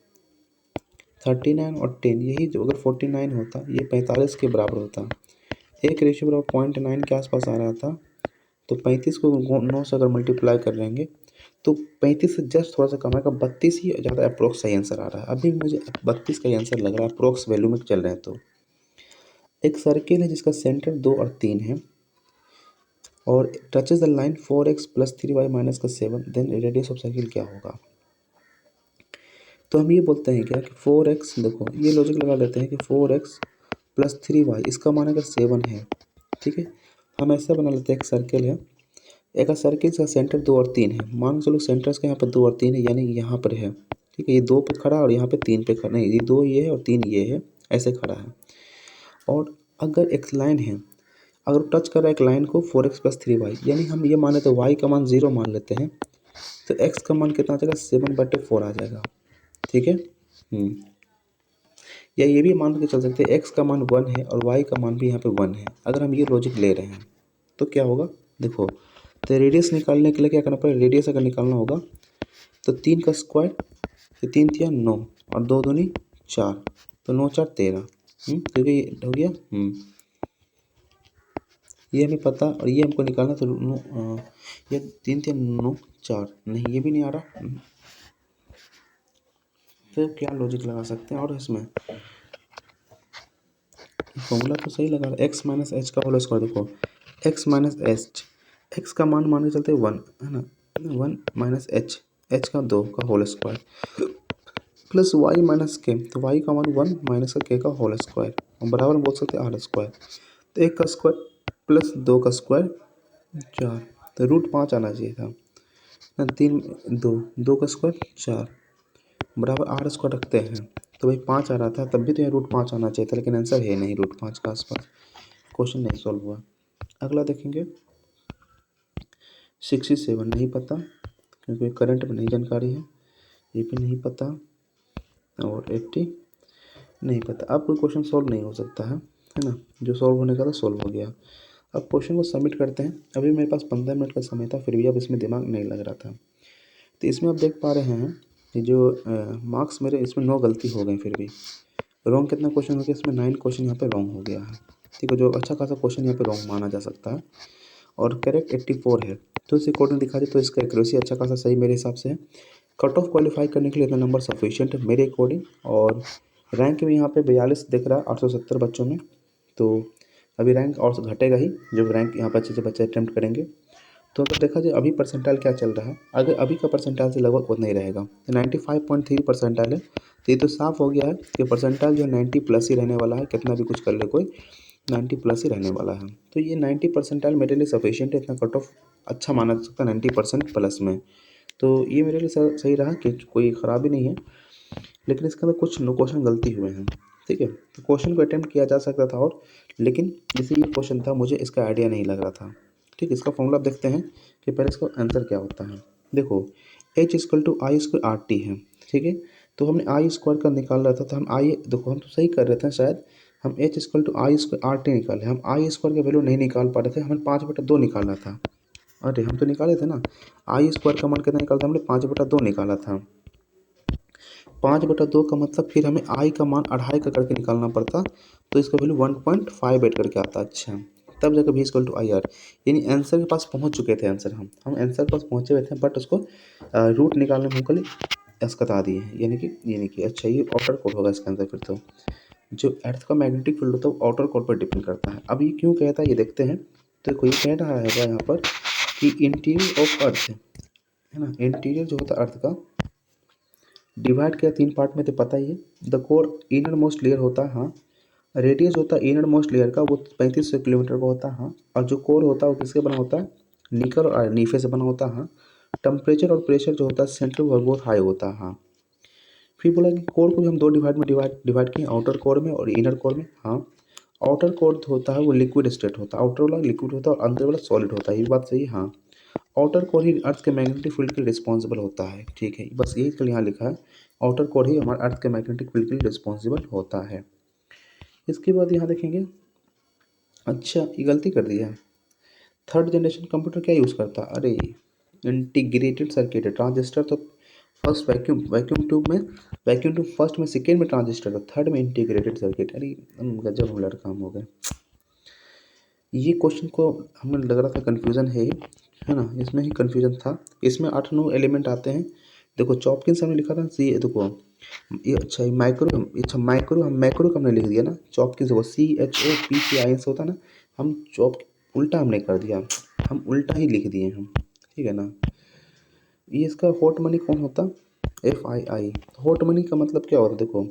39 और 10, यही जो अगर 49 होता ये 45 के बराबर होता, एक रेशियो बराबर 0.9 के आसपास आ रहा था। तो 35 को 9 से अगर मल्टीप्लाई कर लेंगे तो 35 से जस्ट थोड़ा सा कम आएगा, 32 ही ज़्यादा अप्रोक्स सही आंसर आ रहा है। अभी मुझे 32 का ही आंसर लग रहा है, अप्रोक्स वैल्यू में चल रहे हैं। तो एक सर्किल है जिसका सेंटर 2 और 3 है, और touches the line 4x + 3y - 7, then radius of circle क्या होगा। तो हम ये बोलते हैं क्या कि 4x, देखो ये लॉजिक लगा लेते हैं कि 4x + 3y, इसका मान अगर 7 है, ठीक है। हम ऐसा बना लेते हैं, एक सर्किल है, एक सर्किल का सेंटर 2 और 3 है, मान चलो सेंटर्स का यहाँ पर 2 और 3 है, यानी यहाँ पर है, ठीक है। ये 2 पे खड़ा और यहाँ पे 3 पे खड़ा, नहीं ये 2 ये है और 3 ये है, ऐसे खड़ा है। और अगर एक लाइन है, अगर टच कर रहा है एक लाइन को 4x + 3y, यानी हम ये मान लेते हैं y का मान 0 मान लेते हैं, तो x का मान कितना आ जाएगा 7/4 आ जाएगा, ठीक है। या ये भी मान के चल सकते हैं x का मान 1 है और y का मान भी यहाँ पे 1 है। अगर हम ये लॉजिक ले रहे हैं तो क्या होगा, देखो, तो रेडियस निकालने के लिए क्या करना पड़ेगा, रेडियस अगर निकालना होगा तो 3 का स्क्वायर, तो 3 3 9 और 2 दूनी 4, तो 9 4 13, क्योंकि ये हो गया, ये हमें पता, और ये हमको निकालना, तो ये 3 3 9 4, नहीं ये भी नहीं आ रहा। फिर क्या लॉजिक लगा सकते हैं, और इसमें फॉर्मूला तो सही लगा रहा है, x - h का होल स्क्वायर, देखो x - h, x का मान के चलते 1 है ना, 1 - h, h का 2 का whole square plus y - k, तो y का मान 1 - k का होल स्क्वायर, और बराबर बोल सकते हैं r स्क्वायर। तो 1 का स्क्वायर प्लस 2 का स्क्वायर 4, तो √5 आना चाहिए था ना, 3 2 का स्क्वायर 4 बराबर r स्क्वायर रखते हैं, तो भाई 5 आ रहा था, तब भी तो यहाँ √5 आना चाहिए था, लेकिन आंसर है नहीं √5 के आसपास, क्वेश्चन नहीं सॉल्व हुआ। अगला देखेंगे 67, नहीं पता क्योंकि करंट में नहीं जानकारी है, ये भी नहीं पता, और 80 नहीं पता। अब कोई क्वेश्चन सॉल्व नहीं हो सकता है ना, जो सॉल्व होने का था सॉल्व हो गया। अब क्वेश्चन को सबमिट करते हैं। अभी मेरे पास 15 मिनट का समय था, फिर भी अब इसमें दिमाग नहीं लग रहा था। तो इसमें आप देख पा रहे हैं कि जो मार्क्स मेरे इसमें 9 गलती हो गई, फिर भी रॉन्ग कितना क्वेश्चन हो गया इसमें, 9 क्वेश्चन यहाँ पे रॉन्ग हो गया है, ठीक है। जो अच्छा खासा क्वेश्चन यहाँ पे रॉन्ग माना जा सकता है, और करेक्ट 84 है। तो इस अकॉर्डिंग दिखा जाए तो इसका एक्यूरेसी अच्छा खासा सही मेरे हिसाब से है। कट ऑफ क्वालिफाई करने के लिए इतना नंबर सफिशिएंट है मेरे अकॉर्डिंग। और रैंक भी यहाँ पे 42 दिख रहा है 870 बच्चों में। तो अभी रैंक और घटेगा ही जब रैंक यहाँ पर अच्छे से बच्चे अटैम्प्ट करेंगे। तो अगर देखा जाए अभी परसेंटाइल क्या चल रहा है, अगर अभी का परसेंटाइल से लगभग उतना ही रहेगा, तो 95.3 परसेंटाइल है। तो ये तो साफ हो गया है कि परसेंटाइल जो 90 प्लस ही रहने वाला है, कितना भी कुछ कर ले कोई 90 प्लस ही रहने वाला है। तो ये 90 परसेंटाइल मेरे लिए सफिशिएंट है, इतना कट ऑफ अच्छा माना जा सकता है 90% प्लस में। तो ये मेरे लिए सही रहा कि कोई ख़राबी नहीं है। लेकिन इसके अंदर कुछ क्वेश्चन गलती हुए हैं, ठीक है। तो क्वेश्चन को अटेम्प्ट किया जा सकता था, और लेकिन जैसे ये क्वेश्चन था मुझे इसका आइडिया नहीं लग रहा था, ठीक। इसका फॉर्मूला देखते हैं कि पहले इसका आंसर क्या होता है। देखो H=I²RT है, ठीक है। तो हमने आई स्क्वायर का निकाल रहा था, तो हम आई, देखो हम तो सही कर रहे थे शायद, हम H=I²RT निकाले, हम आई स्क्वायर का वैल्यू नहीं निकाल पा रहे थे, हमें 5/2 निकालना था। अरे हम तो निकाले थे ना, आई स्क्वायर का मान कितना निकाला था हमने, 5/2 निकाला था। 5/2 का मतलब फिर हमें आई का मान 2.5 का करके निकालना पड़ता, तो इसका वैल्यू 1.58 करके आता। अच्छा, तब जाकर V=IR, यानी आंसर के पास पहुंच चुके थे। आंसर हम आंसर के पास पहुंचे हुए थे, बट उसको रूट निकालने में हमको बता दिए, यानी कि अच्छा ये आउटर कोर होगा इसका आंसर। फिर तो जो अर्थ का मैग्नेटिक फील्ड होता है वो आउटर कोर पर डिपेंड करता है। अब ये क्यों कहता है ये देखते हैं। तो कोई कह रहा है यहाँ पर कि इंटीरियर ऑफ अर्थ है ना, इंटीरियर जो होता है अर्थ का डिवाइड किया 3 पार्ट में, तो पता ही है। The core inner most layer होता है, हाँ। रेडियस होता है इनर मोस्ट लेयर का, वो 3500 किलोमीटर का होता है, हाँ। और जो कोर होता है वो किससे बना होता है, निकल और नीफे से बना होता है, हाँ। टेम्परेचर और प्रेशर जो होता है सेंट्रल और बहुत हाई होता है, हाँ। फिर बोला कि कोर को भी हम 2 डिवाइड किए, आउटर कोर में और इनर कोर में, हाँ। आउटर कोर होता है वो लिक्विड स्टेट होता है, आउटर वाला लिक्विड होता है और अंदर वाला सॉलिड होता है, ये बात सही है, हाँ। आउटर कोर ही अर्थ के मैग्नेटिक फील्ड के लिए रिस्पॉन्सिबल होता है, ठीक है। बस यही कल यहाँ लिखा है, आउटर कोर ही हमारे अर्थ के मैग्नेटिक फील्ड के लिए रिस्पॉन्सिबल होता है। इसके बाद यहाँ देखेंगे, अच्छा ये गलती कर दिया, थर्ड जनरेशन कंप्यूटर क्या यूज़ करता है, अरे इंटीग्रेटेड सर्किट है। ट्रांजिस्टर तो फर्स्ट वैक्यूम ट्यूब में, वैक्यूम ट्यूब फर्स्ट में, सेकेंड में ट्रांजिस्टर और थर्ड में इंटीग्रेटेड सर्किट। अरे गजब हम लड़का हम हो गए। ये क्वेश्चन को हमें लग रहा था कन्फ्यूज़न है ना, इसमें ही कन्फ्यूज़न था। इसमें 8-9 एलिमेंट आते हैं। देखो चॉपकिंस हमने लिखा था सी, देखो ये अच्छा ये माइक्रो, अच्छा मैक्रो का हमने लिख दिया ना, चॉपकिंस देखो CHOPKINS होता ना, हम चॉप उल्टा हमने कर दिया, हम उल्टा ही लिख दिए हम, ठीक है ना। ये इसका हॉट मनी कौन होता, FII। हॉट मनी का मतलब क्या होता है, देखो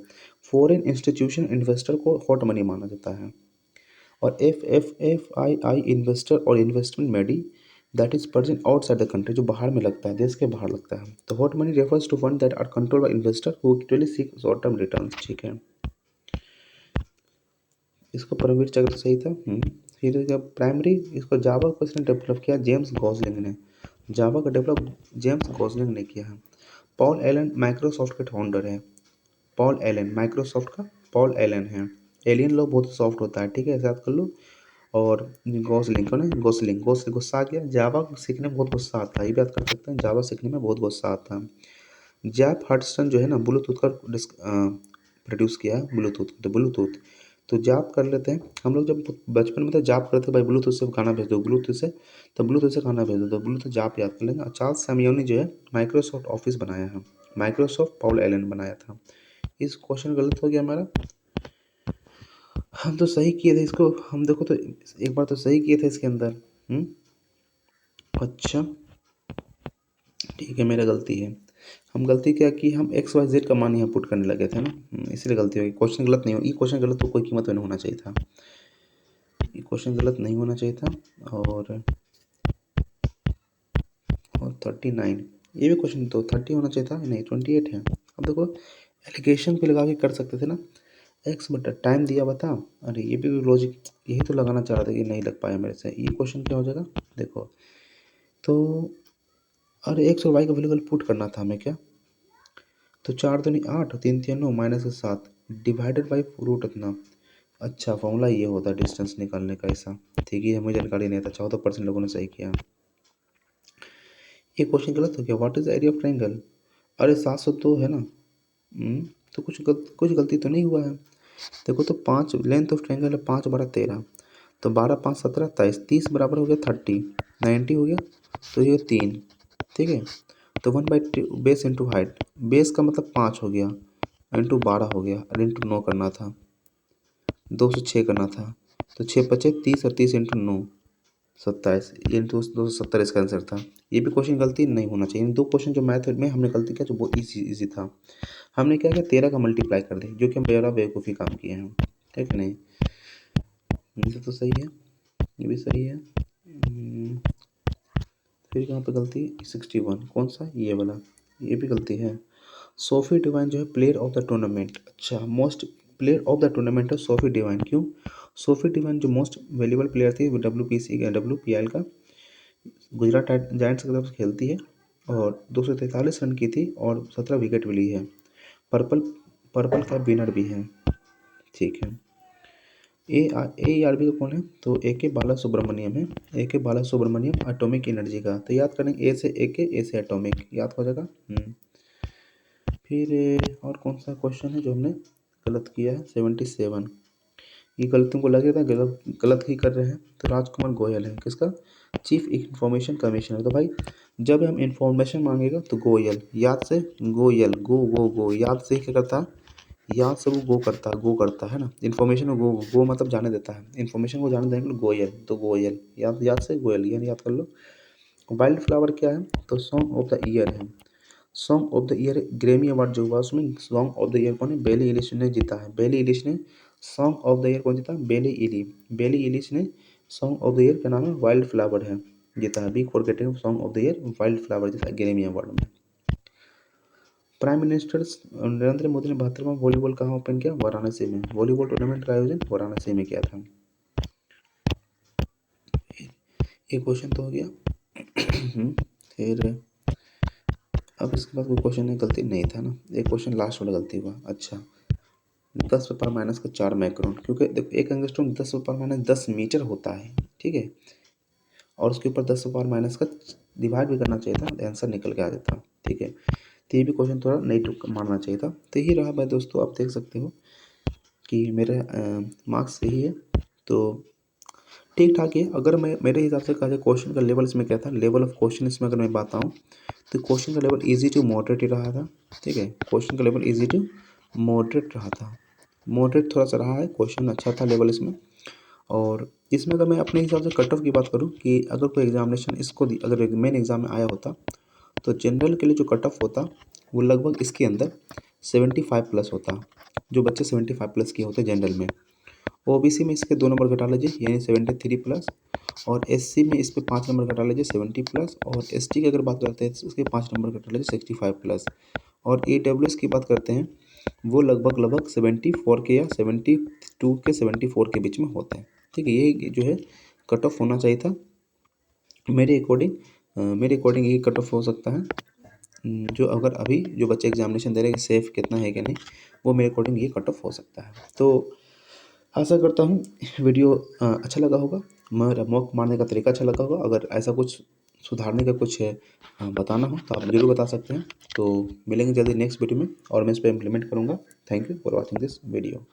फॉरेन इंस्टीट्यूशन इन्वेस्टर को हॉट मनी माना जाता है। और FII इन्वेस्टर और investment made that is present outside the country, जो बाहर में लगता है, देश के बाहर लगता है। तो hot money refers to fund that are control by investor who actually seek short term return, ठीक है। इसको परमवीर चक्र सही था। फिर इसका प्राइमरी, इसको जावा क्वेश्चन डेवलप किया जेम्स गॉसलिंग ने, जावा का डेवलप जेम्स गॉसलिंग ने किया है। पॉल एलन माइक्रोसॉफ्ट के फाउंडर है, पॉल एलन माइक्रोसॉफ्ट का पॉल एलन है। एलियन लोग बहुत सॉफ्ट होता है, ठीक है, ऐसा याद कर लो। और गॉसलिंग कौन है, गॉसलिंग गुस्सा आ गया, जावा सीखने में बहुत गुस्सा आता है, ये बात कर सकते हैं, जावा सीखने में बहुत गुस्सा आता है। जैप हडसन जो है ना ब्लूटूथ का प्रोड्यूस किया है, ब्लूटूथ। तो जाप कर लेते हैं हम लोग, जब बचपन में तो जाप करते भाई ब्लूटूथ से गाना भेज दो, ब्लूटूथ से, तो ब्लूटूथ से गाना भेज दो, तो ब्लूटूथ जाप याद कर लेंगे। चार्ल्स सैमुअल जो है माइक्रोसॉफ्ट ऑफिस बनाया है, माइक्रोसॉफ्ट पॉल एलन बनाया था। इस क्वेश्चन गलत हो गया हमारा, हम तो सही किए थे इसको, हम देखो तो एक बार तो सही किए थे इसके अंदर। अच्छा ठीक है, मेरा गलती है। हम गलती क्या कि हम XYZ का मान यहाँ पुट करने लगे थे ना, इसलिए गलती हो गई। क्वेश्चन गलत नहीं हो, ये क्वेश्चन गलत तो कोई कीमत में नहीं होना चाहिए था, ये क्वेश्चन गलत नहीं होना चाहिए था। और 39, ये भी क्वेश्चन तो 30 होना चाहिए था, नहीं 28 है। अब देखो एलिगेशन पे लगा के कर सकते थे ना, एक्स बटा टाइम दिया बता, अरे ये भी लॉजिक, यही तो लगाना चाह रहा था, ये नहीं लग पाया मेरे से। ये क्वेश्चन क्या हो जाएगा देखो, तो अरे एक्स और वाई का वैल्यू पुट करना था हमें क्या, तो 4 दूनी 8, 3 3 9 -7 डिवाइडेड बाई रूट इतना। अच्छा फॉर्मूला ये होता है डिस्टेंस निकालने का ऐसा, ठीक है, हमें जानकारी नहीं था। 14% लोगों ने सही किया। ये क्वेश्चन गलत हो गया, what is area of triangle, अरे 702 है ना। तो कुछ गलती तो नहीं हुआ है। देखो तो 5 लेंथ ऑफ ट्रायंगल है 5/13, तो 12 5 17 23, 30 बराबर हो गया 30, 90 हो गया, तो ये 3, ठीक है। तो 1/2 बेस इंटू हाइट, बेस का मतलब 5 हो गया, इंटू 12 हो गया और इंटू 9 करना था, 206 करना था, तो 6 बचे 30 और 30 इंटू 9 27, ये इंटू 270 इसका आंसर था। ये भी क्वेश्चन गलती नहीं होना चाहिए। दो क्वेश्चन जो मैथ में हमने गलती किया जो वो ईजी था, हमने क्या किया 13 का मल्टीप्लाई कर दिया, जो कि हम बड़ा बेवकूफ़ी काम किए हैं, ठीक है नहीं। ये तो सही है, ये भी सही है। फिर कहाँ पे गलती, 61 कौन सा, ये वाला, ये भी गलती है। सोफी डिवाइन जो है प्लेयर ऑफ द टूर्नामेंट, अच्छा most player of the tournament है सोफी डिवाइन, क्यों? सोफी डिवाइन जो मोस्ट वैल्यूबल प्लेयर थी WPC का, WPL का, गुजरात जायंट्स की तरफ से खेलती है और 243 रन की थी और 17 विकेट भी ली है। पर्पल पर्पल का विनर भी है, ठीक है। ARB का कौन है, तो AK बाला सुब्रमण्यम है। AK बाला सुब्रमण्यम एटॉमिक एनर्जी का, तो याद करेंगे A से AK, A से एटॉमिक, याद हो जाएगा। फिर और कौन सा क्वेश्चन है जो हमने गलत किया है, 77, ये गलतियों को लग रहा था गलत ही कर रहे हैं। तो राजकुमार गोयल है, किसका, चीफ इंफॉर्मेशन कमिश्नर। तो भाई जब हम इंफॉर्मेशन मांगेगा तो गोयल, याद से गोयल, गो याद से क्या करता है, याद से वो गो करता है ना, इन्फॉर्मेशन को गो मतलब जाने देता है, इन्फॉर्मेशन को जाने देंगे गोयल, तो गोयल, याद से गोयल, याद कर लो। वाइल्ड फ्लावर क्या है, तो सॉन्ग ऑफ द ईयर है। Song of the year Grammy award जो हुआ उसमें सॉन्ग ऑफ द ईयर कौन है, बेली इलिश ने जीता है। बेली इलिश ने सॉन्ग ऑफ द ईयर कौन जीता, बेली इलिश ने सॉन्ग ऑफ द ईयर क्या नाम है, वाइल्ड फ्लावर है, जीता है। Big forgetting song of the year wild flower जीता है ग्रैमी अवार्ड में। प्राइम मिनिस्टर नरेंद्र मोदी ने 72वां वॉलीबॉल कहाँ ओपन किया, वाराणसी में। वॉलीबॉल टूर्नामेंट का आयोजन वाराणसी में किया था। एक क्वेश्चन तो हो गया। फिर अब इसके बाद कोई क्वेश्चन में गलती नहीं था ना, एक क्वेश्चन लास्ट वाला गलती हुआ। अच्छा 10 पावर माइनस का 4 माइक्रोन, क्योंकि देखो एक एंगस्ट्रॉम 10 पावर माइनस 10 मीटर होता है, ठीक है, और उसके ऊपर 10 पावर माइनस का डिवाइड भी करना चाहिए था, आंसर निकल के आ जाता, ठीक है। तो ये भी क्वेश्चन थोड़ा नहीं मानना चाहिए था। तो यही रहा भाई दोस्तों, आप देख सकते हो कि मेरे मार्क्स यही है, तो ठीक ठाक है। अगर मैं मेरे हिसाब से कहा जाए क्वेश्चन का लेवल इसमें क्या था, लेवल ऑफ क्वेश्चन इसमें अगर मैं बताऊँ तो क्वेश्चन का लेवल इजी टू मॉडरेट ही रहा था, ठीक है। क्वेश्चन का लेवल इजी टू मॉडरेट रहा था, मॉडरेट थोड़ा सा रहा है, क्वेश्चन अच्छा था लेवल इसमें। और इसमें अगर मैं अपने हिसाब से कट ऑफ की बात करूँ कि अगर कोई एग्जामिनेशन इसको अगर मेन एग्जाम में आया होता तो जनरल के लिए जो कट ऑफ होता वो लगभग इसके अंदर 75 प्लस होता, जो बच्चे 75 प्लस किए होते जनरल में। OBC में इसके 2 नंबर घटा लीजिए यानी 73 प्लस, और SC में इस पर 5 नंबर घटा लीजिए 70 प्लस, और ST की अगर बात करते हैं तो उसके 5 नंबर घटा लीजिए 65 प्लस, और AWS की बात करते हैं वो लगभग 74 के या 72 के 74 के बीच में होते हैं, ठीक है। ये जो है कट ऑफ होना चाहिए था मेरे अकॉर्डिंग ये कट ऑफ हो सकता है। जो अगर अभी जो बच्चे एग्जामिनेशन दे रहे हैं सेफ कितना है कि नहीं, वो मेरे अकॉर्डिंग ये कट ऑफ हो सकता है। तो आशा करता हूँ वीडियो अच्छा लगा होगा, मेरा मॉक मारने का तरीका अच्छा लगा होगा। अगर ऐसा कुछ सुधारने का कुछ बताना हो तो आप ज़रूर बता सकते हैं। तो मिलेंगे जल्दी नेक्स्ट वीडियो में और मैं इस पर इम्प्लीमेंट करूँगा। Thank you for watching this video.